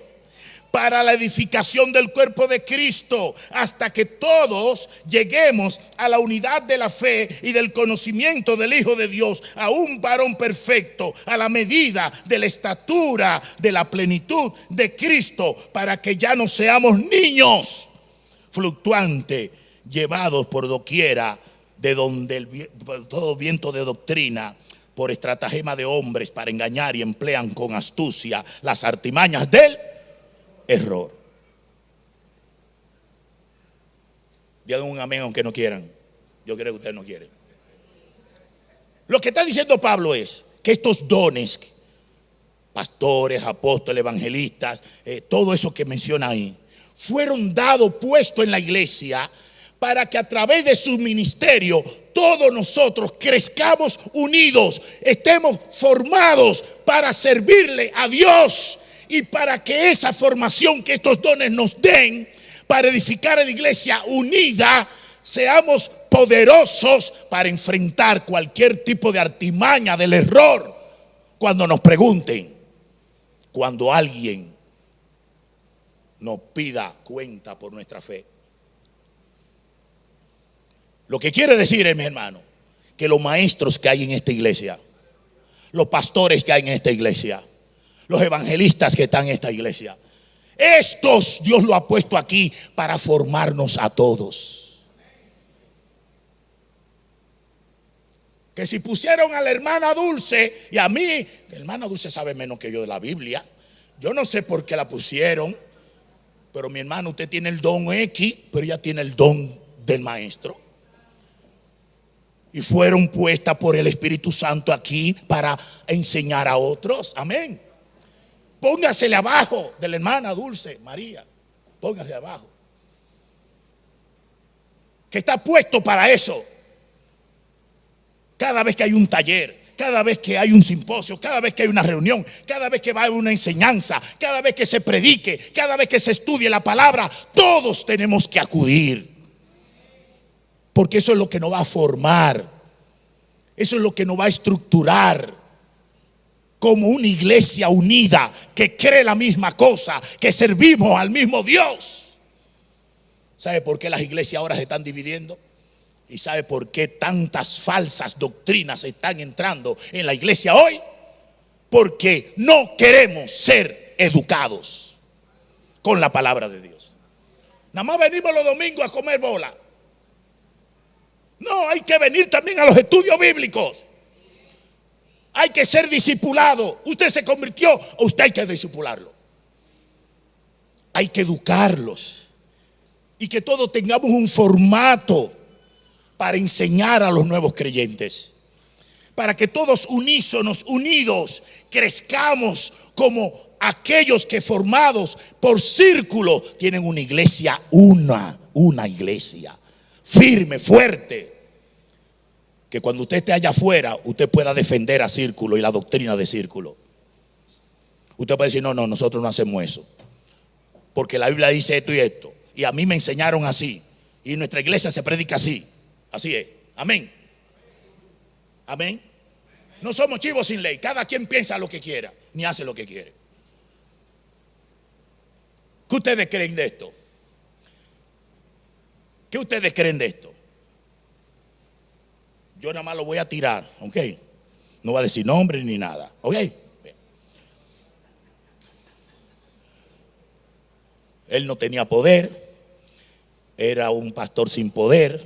para la edificación del cuerpo de Cristo, hasta que todos lleguemos a la unidad de la fe y del conocimiento del Hijo de Dios, a un varón perfecto, a la medida de la estatura de la plenitud de Cristo, para que ya no seamos niños fluctuantes, llevados por doquiera de donde todo viento de doctrina por estratagema de hombres para engañar y emplean con astucia las artimañas del error. Digan un amén aunque no quieran. Yo creo que ustedes no quieren. Lo que está diciendo Pablo es que estos dones, pastores, apóstoles, evangelistas, todo eso que menciona ahí, fueron dados, puestos en la iglesia para que a través de su ministerio todos nosotros crezcamos unidos, estemos formados para servirle a Dios y para que esa formación que estos dones nos den para edificar a la iglesia unida, seamos poderosos para enfrentar cualquier tipo de artimaña del error cuando nos pregunten, cuando alguien nos pida cuenta por nuestra fe. Lo que quiere decir, mi hermano, que los maestros que hay en esta iglesia, los pastores que hay en esta iglesia, los evangelistas que están en esta iglesia, estos Dios lo ha puesto aquí para formarnos a todos. Que si pusieron a la hermana Dulce y a mí, la hermana Dulce sabe menos que yo de la Biblia. Yo no sé por qué la pusieron, pero mi hermano, usted tiene el don X, pero ella tiene el don del maestro. Y fueron puestas por el Espíritu Santo aquí para enseñar a otros. Amén. Póngasele abajo de la hermana Dulce María. Póngase abajo. Que está puesto para eso. Cada vez que hay un taller, cada vez que hay un simposio, cada vez que hay una reunión, cada vez que va a haber una enseñanza, cada vez que se predique, cada vez que se estudie la palabra, todos tenemos que acudir. Porque eso es lo que nos va a formar. Eso es lo que nos va a estructurar como una iglesia unida que cree la misma cosa, que servimos al mismo Dios. ¿Sabe por qué las iglesias ahora se están dividiendo? ¿Y sabe por qué tantas falsas doctrinas están entrando en la iglesia hoy? Porque no queremos ser educados con la palabra de Dios. Nada más venimos los domingos a comer bola. No, hay que venir también a los estudios bíblicos. Hay que ser discipulado. Usted se convirtió, o usted hay que discipularlo. Hay que educarlos. Y que todos tengamos un formato para enseñar a los nuevos creyentes. Para que todos unísonos, unidos, crezcamos como aquellos que formados por círculo tienen una iglesia, una iglesia firme, fuerte, que cuando usted esté allá afuera usted pueda defender a círculo y la doctrina de círculo. Usted puede decir, no, nosotros no hacemos eso, porque la Biblia dice esto y esto, y a mí me enseñaron así, y en nuestra iglesia se predica así. Así es, amén. Amén. No somos chivos sin ley, cada quien piensa lo que quiera, ni hace lo que quiere. ¿Qué ustedes creen de esto? ¿Qué ustedes creen de esto? Yo nada más lo voy a tirar, ok. No voy a decir nombre ni nada, ok. Él no tenía poder, era un pastor sin poder,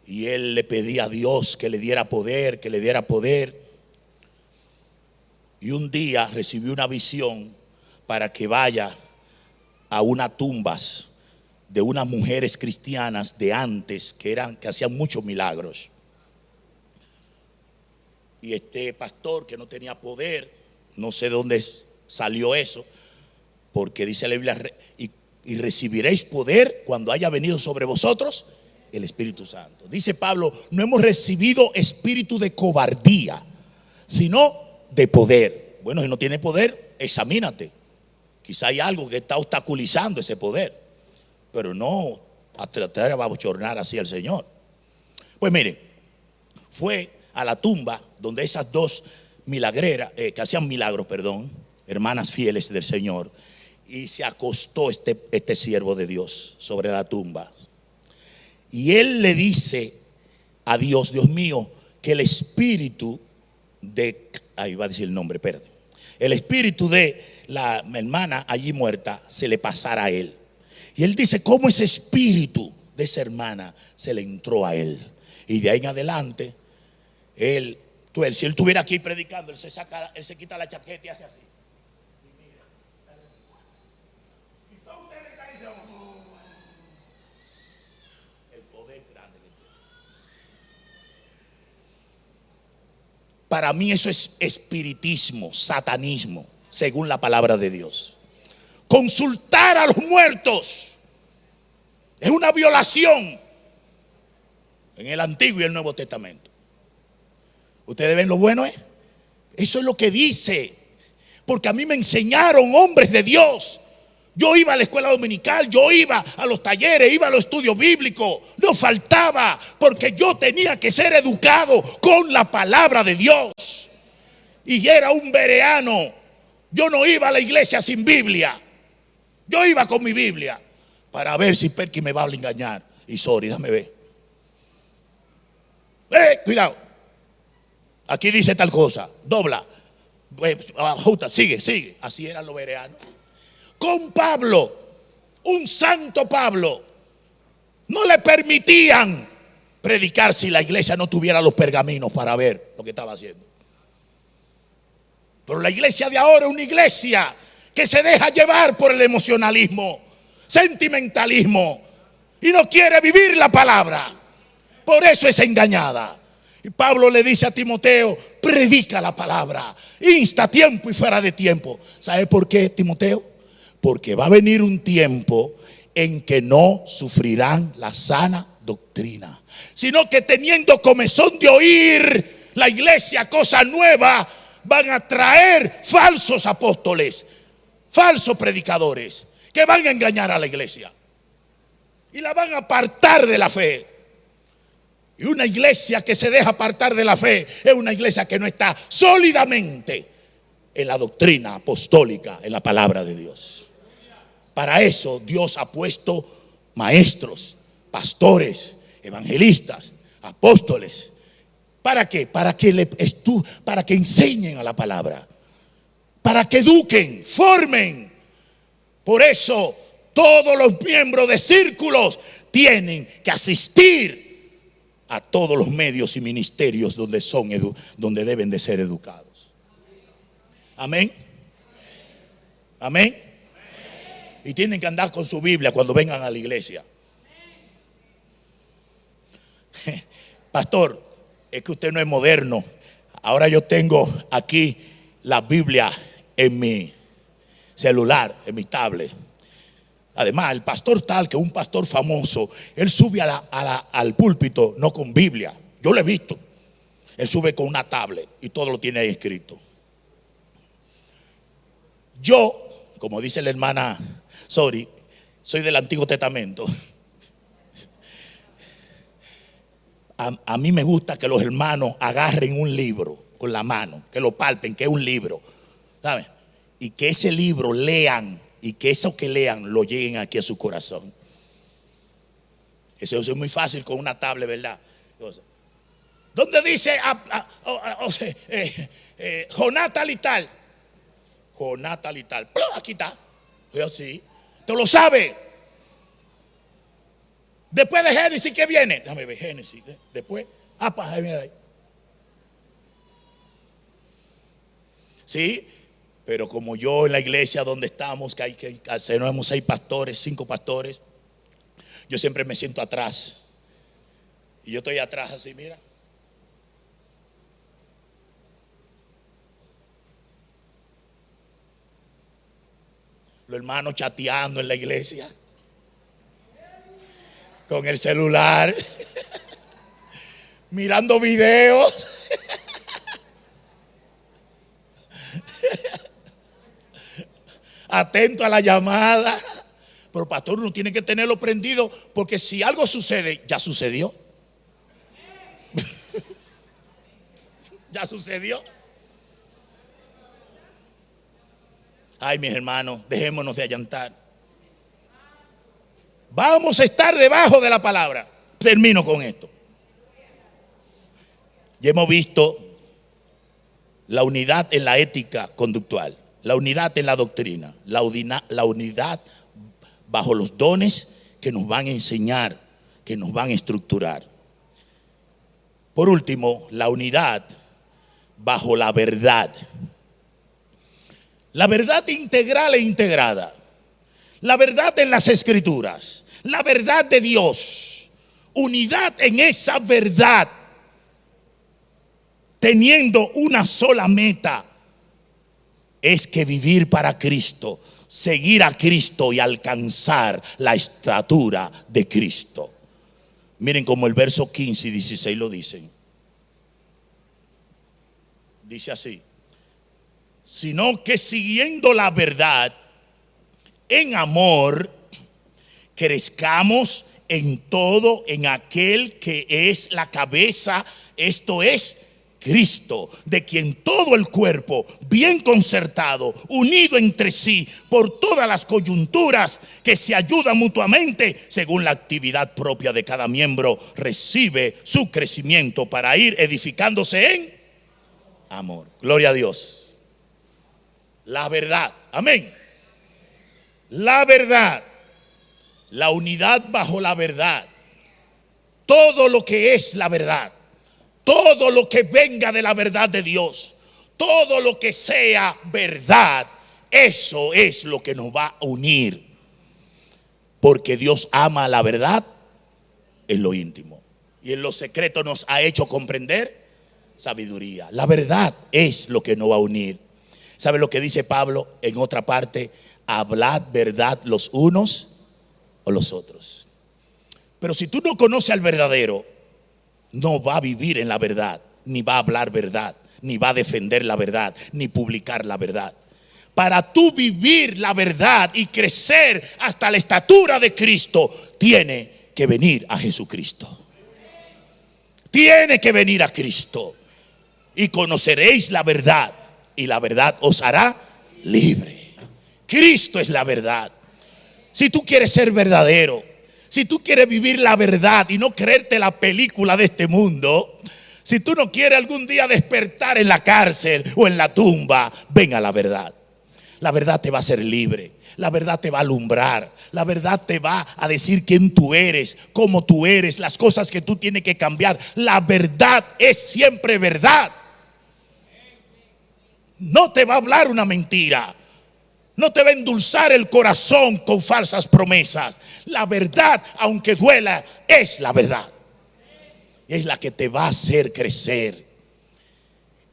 y él le pedía a Dios que le diera poder, que le diera poder. Y un día recibió una visión para que vaya a unas tumbas de unas mujeres cristianas de antes que hacían muchos milagros. Y este pastor, que no tenía poder, no sé de dónde salió eso, porque dice la Biblia, y recibiréis poder cuando haya venido sobre vosotros el Espíritu Santo. Dice Pablo, no hemos recibido espíritu de cobardía, sino de poder. Bueno, si no tiene poder, examínate. Quizá hay algo que está obstaculizando ese poder, pero no a tratar de abochornar así al Señor. Pues mire, fue a la tumba donde esas dos milagreras, que hacían milagros, hermanas fieles del Señor, y se acostó este siervo de Dios sobre la tumba. Y él le dice a Dios, Dios mío, que el espíritu de, ahí va a decir el nombre, espérate, el espíritu de la hermana allí muerta se le pasara a él. Y él dice, ¿cómo ese espíritu de esa hermana se le entró a él? Y de ahí en adelante, él Si él estuviera aquí predicando, él se quita la chaqueta y hace así. El poder grande que tiene. Para mí eso es espiritismo, satanismo, según la palabra de Dios. Consultar a los muertos es una violación en el Antiguo y el Nuevo Testamento. ¿Ustedes ven lo bueno? Eso es lo que dice. Porque a mí me enseñaron hombres de Dios. Yo iba a la escuela dominical, yo iba a los talleres, iba a los estudios bíblicos. No faltaba, porque yo tenía que ser educado con la palabra de Dios. Y era un bereano. Yo no iba a la iglesia sin Biblia. Yo iba con mi Biblia para ver si Perky me va a engañar. Y sorry, déjame ver. Cuidado. Aquí dice tal cosa. Dobla. Ajusta, sigue. Así eran los bereanos. Con Pablo, un santo Pablo, no le permitían predicar si la iglesia no tuviera los pergaminos para ver lo que estaba haciendo. Pero la iglesia de ahora es una iglesia que se deja llevar por el emocionalismo, sentimentalismo, y no quiere vivir la palabra. Por eso es engañada. Y Pablo le dice a Timoteo: predica la palabra, insta a tiempo y fuera de tiempo. ¿Sabe por qué, Timoteo? Porque va a venir un tiempo en que no sufrirán la sana doctrina, sino que teniendo comezón de oír la iglesia cosa nueva, van a traer falsos apóstoles, falsos predicadores, que van a engañar a la iglesia y la van a apartar de la fe. Y una iglesia que se deja apartar de la fe es una iglesia que no está sólidamente en la doctrina apostólica, en la palabra de Dios. Para eso Dios ha puesto maestros, pastores, evangelistas, apóstoles. ¿Para qué? Para que enseñen a la palabra, para que eduquen, formen. Por eso todos los miembros de círculos tienen que asistir a todos los medios y ministerios donde deben de ser educados. Amén. Amén. Y tienen que andar con su Biblia cuando vengan a la iglesia. Pastor, es que usted no es moderno. Ahora yo tengo aquí la Biblia en mi celular, en mi tablet. Además, el pastor tal, que es un pastor famoso, él sube al púlpito no con Biblia. Yo lo he visto. Él sube con una tablet y todo lo tiene ahí escrito. Yo, como dice la hermana Sori, soy del Antiguo Testamento. A mí me gusta que los hermanos agarren un libro con la mano, que lo palpen, que es un libro, ¿sabes? Y que ese libro lean, y que eso que lean lo lleguen aquí a su corazón. Eso es muy fácil con una tablet, ¿verdad? ¿Dónde dice Jonás tal y tal? Jonás tal y tal. Aquí está. Yo sí. Tú lo sabes. Después de Génesis, ¿qué viene? Déjame ver Génesis. Después. Mira ahí. Sí. Pero como yo en la iglesia donde estamos, que tenemos 6 pastores, 5 pastores, yo siempre me siento atrás. Y yo estoy atrás así, mira. Los hermanos chateando en la iglesia, con el celular, mirando videos. Atento a la llamada. Pero pastor, uno tiene que tenerlo prendido, porque si algo sucede, ya sucedió. Ya sucedió. Ay, mis hermanos, dejémonos de allantar. Vamos a estar debajo de la palabra. Termino con esto. Ya hemos visto la unidad en la ética conductual, la unidad en la doctrina, la unidad bajo los dones que nos van a enseñar, que nos van a estructurar. Por último, la unidad bajo la verdad. La verdad integral e integrada. La verdad en las Escrituras. La verdad de Dios. Unidad en esa verdad. Teniendo una sola meta. Es que vivir para Cristo. Seguir a Cristo y alcanzar la estatura de Cristo. Miren como el verso 15 y 16 lo dicen. Dice así: sino que siguiendo la verdad en amor, crezcamos en todo en aquel que es la cabeza, esto es Cristo, de quien todo el cuerpo, bien concertado, unido entre sí por todas las coyunturas que se ayudan mutuamente según la actividad propia de cada miembro, recibe su crecimiento para ir edificándose en amor. Gloria a Dios. La verdad, amén. La verdad, la unidad bajo la verdad, todo lo que es la verdad, todo lo que venga de la verdad de Dios, todo lo que sea verdad, eso es lo que nos va a unir. Porque Dios ama la verdad en lo íntimo y en lo secreto nos ha hecho comprender sabiduría. La verdad es lo que nos va a unir. ¿Sabe lo que dice Pablo en otra parte? Hablad verdad los unos o los otros. Pero si tú no conoces al verdadero, no va a vivir en la verdad, ni va a hablar verdad, ni va a defender la verdad, ni publicar la verdad. Para tú vivir la verdad y crecer hasta la estatura de Cristo, tiene que venir a Jesucristo. Tiene que venir a Cristo. Y conoceréis la verdad, y la verdad os hará libre. Cristo es la verdad. Si tú quieres ser verdadero, si tú quieres vivir la verdad y no creerte la película de este mundo, si tú no quieres algún día despertar en la cárcel o en la tumba, ven a la verdad. La verdad te va a hacer libre. La verdad te va a alumbrar. La verdad te va a decir quién tú eres, cómo tú eres, las cosas que tú tienes que cambiar. La verdad es siempre verdad. No te va a hablar una mentira. No te va a endulzar el corazón con falsas promesas. La verdad, aunque duela, es la verdad. Es la que te va a hacer crecer.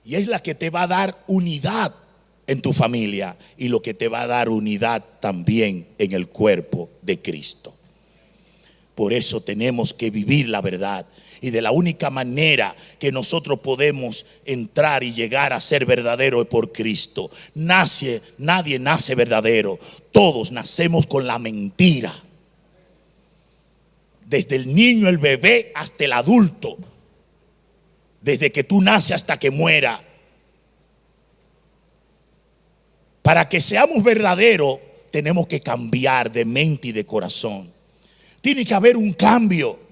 Y es la que te va a dar unidad en tu familia. Y lo que te va a dar unidad también en el cuerpo de Cristo. Por eso tenemos que vivir la verdad. Y de la única manera que nosotros podemos entrar y llegar a ser verdadero es por Cristo. Nadie nace verdadero. Todos nacemos con la mentira. Desde el niño, el bebé, hasta el adulto. Desde que tú naces hasta que muera. Para que seamos verdaderos, tenemos que cambiar de mente y de corazón. Tiene que haber un cambio.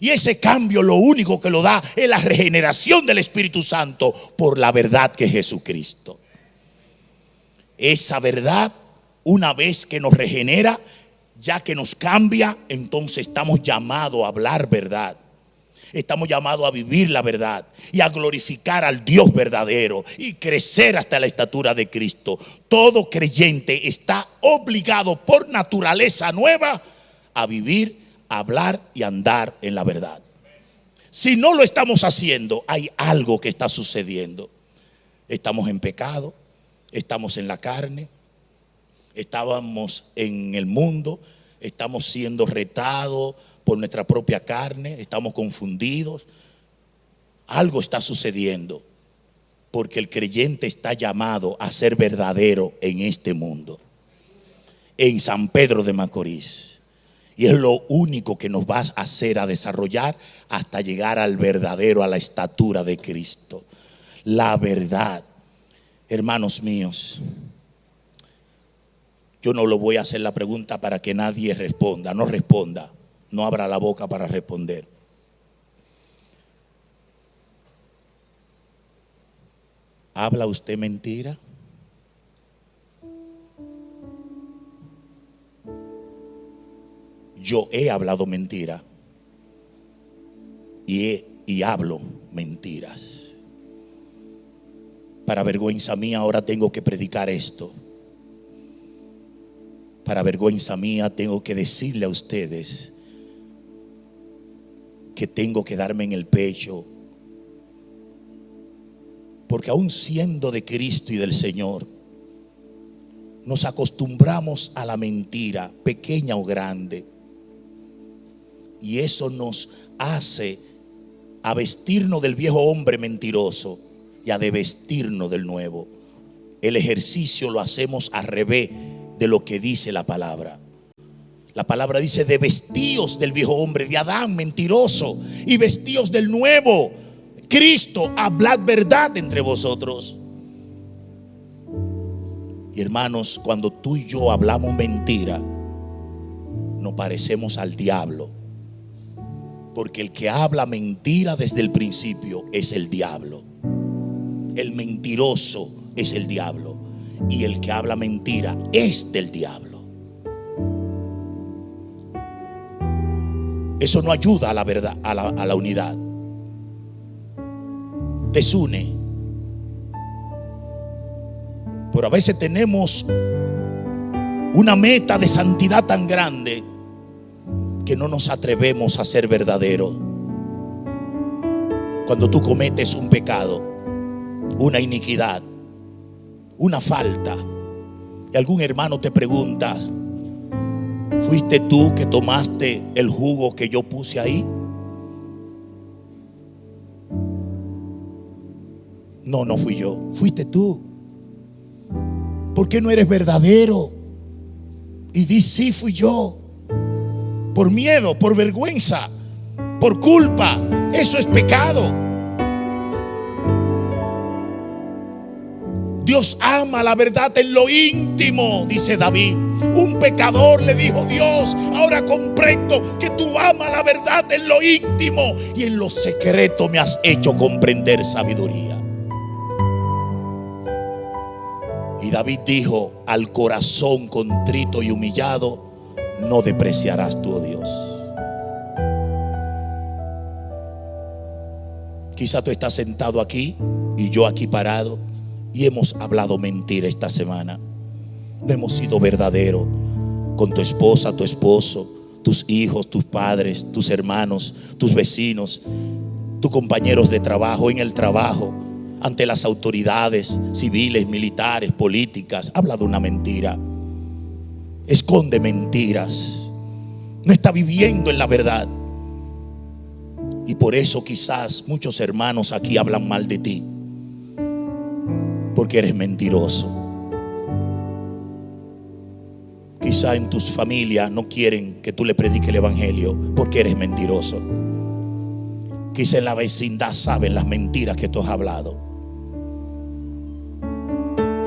Y ese cambio lo único que lo da es la regeneración del Espíritu Santo por la verdad que es Jesucristo. Esa verdad, una vez que nos regenera, ya que nos cambia, entonces estamos llamados a hablar verdad. Estamos llamados a vivir la verdad y a glorificar al Dios verdadero y crecer hasta la estatura de Cristo. Todo creyente está obligado por naturaleza nueva a vivir, a hablar y andar en la verdad. Si no lo estamos haciendo, hay algo que está sucediendo. Estamos en pecado, estamos en la carne, estábamos en el mundo, estamos siendo retados por nuestra propia carne, estamos confundidos. Algo está sucediendo porque el creyente está llamado a ser verdadero en este mundo, en San Pedro de Macorís. Y es lo único que nos va a hacer a desarrollar hasta llegar al verdadero, a la estatura de Cristo. La verdad, hermanos míos. Yo no le voy a hacer la pregunta para que nadie responda. No responda. No abra la boca para responder. ¿Habla usted mentira? Yo he hablado mentira y hablo mentiras. Para vergüenza mía ahora tengo que predicar esto. Para vergüenza mía tengo que decirle a ustedes que tengo que darme en el pecho. Porque aún siendo de Cristo y del Señor, nos acostumbramos a la mentira, pequeña o grande. Y eso nos hace a vestirnos del viejo hombre mentiroso y a desvestirnos del nuevo. El ejercicio lo hacemos al revés de lo que dice la palabra. La palabra dice: de vestíos del viejo hombre, de Adán mentiroso, y vestíos del nuevo Cristo, hablad verdad entre vosotros. Y hermanos, cuando tú y yo hablamos mentira, nos parecemos al diablo. Porque el que habla mentira desde el principio es el diablo. El mentiroso es el diablo. Y el que habla mentira es del diablo. Eso no ayuda a la verdad, a la unidad. Desune. Pero a veces tenemos una meta de santidad tan grande que no nos atrevemos a ser verdaderos. Cuando tú cometes un pecado, una iniquidad, una falta, y algún hermano te pregunta: ¿fuiste tú que tomaste el jugo que yo puse ahí? No, no fui yo, fuiste tú. ¿Por qué no eres verdadero? Y di: sí, fui yo. Por miedo, por vergüenza, por culpa. Eso es pecado. Dios ama la verdad en lo íntimo, dice David. Un pecador le dijo: Dios, ahora comprendo que tú amas la verdad en lo íntimo, y en lo secreto me has hecho comprender sabiduría. Y David dijo: al corazón contrito y humillado no despreciarás tú, oh Dios. Quizá tú estás sentado aquí y yo aquí parado, y hemos hablado mentira esta semana. No hemos sido verdaderos con tu esposa, tu esposo, tus hijos, tus padres, tus hermanos, tus vecinos, tus compañeros de trabajo, en el trabajo, ante las autoridades civiles, militares, políticas. Habla de una mentira. Esconde mentiras. No está viviendo en la verdad. Y por eso quizás muchos hermanos aquí hablan mal de ti, porque eres mentiroso. Quizá en tus familias no quieren que tú le prediques el evangelio porque eres mentiroso. Quizá en la vecindad saben las mentiras que tú has hablado.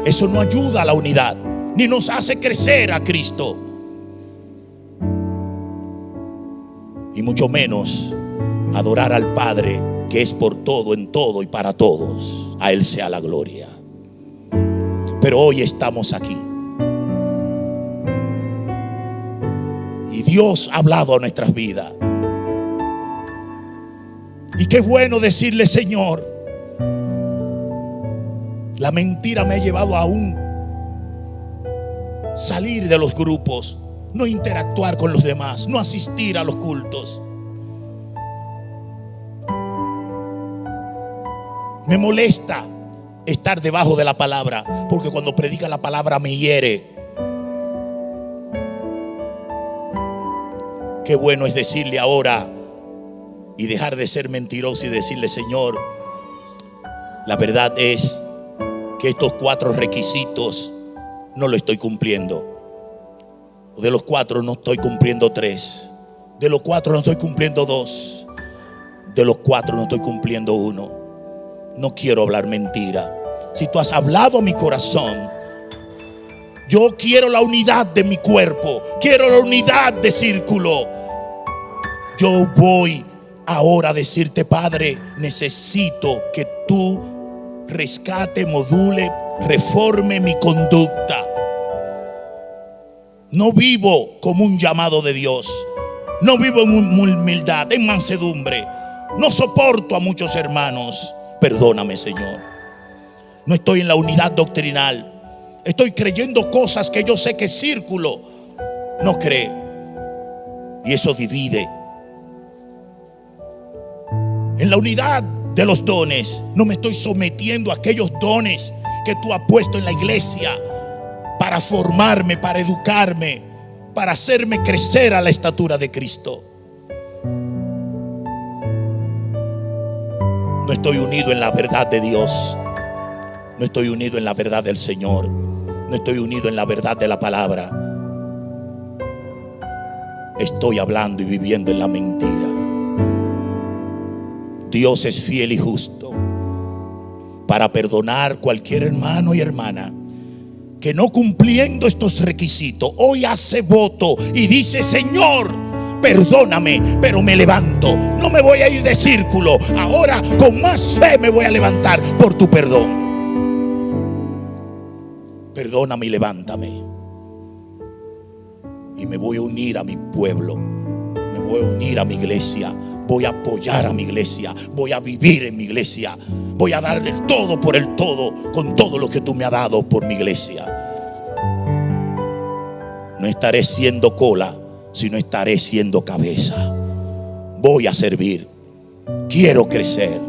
Eso no ayuda a la unidad, ni nos hace crecer a Cristo, y mucho menos adorar al Padre, que es por todo, en todo y para todos. A Él sea la gloria. Pero hoy estamos aquí y Dios ha hablado a nuestras vidas. Y qué bueno decirle: Señor, la mentira me ha llevado a aún salir de los grupos, no interactuar con los demás, no asistir a los cultos. Me molesta estar debajo de la palabra, porque cuando predica la palabra me hiere. Qué bueno es decirle ahora y dejar de ser mentiroso y decirle: Señor, la verdad es que estos 4 requisitos no lo estoy cumpliendo. De los 4 no estoy cumpliendo 3. De los 4 no estoy cumpliendo 2. De los 4 no estoy cumpliendo 1. No quiero hablar mentira. Si tú has hablado a mi corazón, yo quiero la unidad de mi cuerpo, quiero la unidad de círculo. Yo voy ahora a decirte: Padre, necesito que tú rescate, module, reforme mi conducta. No vivo como un llamado de Dios. No vivo en humildad, en mansedumbre. No soporto a muchos hermanos. Perdóname, Señor. No estoy en la unidad doctrinal. Estoy creyendo cosas que yo sé que círculo no cree. Y eso divide. En la unidad de los dones, no me estoy sometiendo a aquellos dones que tú has puesto en la iglesia para formarme, para educarme, para hacerme crecer a la estatura de Cristo. No estoy unido en la verdad de Dios. No estoy unido en la verdad del Señor. No estoy unido en la verdad de la palabra. Estoy hablando y viviendo en la mentira. Dios es fiel y justo para perdonar cualquier hermano y hermana que no cumpliendo estos requisitos hoy hace voto y dice: Señor, perdóname, pero me levanto. No me voy a ir de círculo. Ahora con más fe me voy a levantar por tu perdón. Perdóname y levántame. Y me voy a unir a mi pueblo. Me voy a unir a mi iglesia. Voy a apoyar a mi iglesia. Voy a vivir en mi iglesia. Voy a dar el todo por el todo, con todo lo que tú me has dado por mi iglesia. No estaré siendo cola, sino estaré siendo cabeza. Voy a servir. Quiero crecer.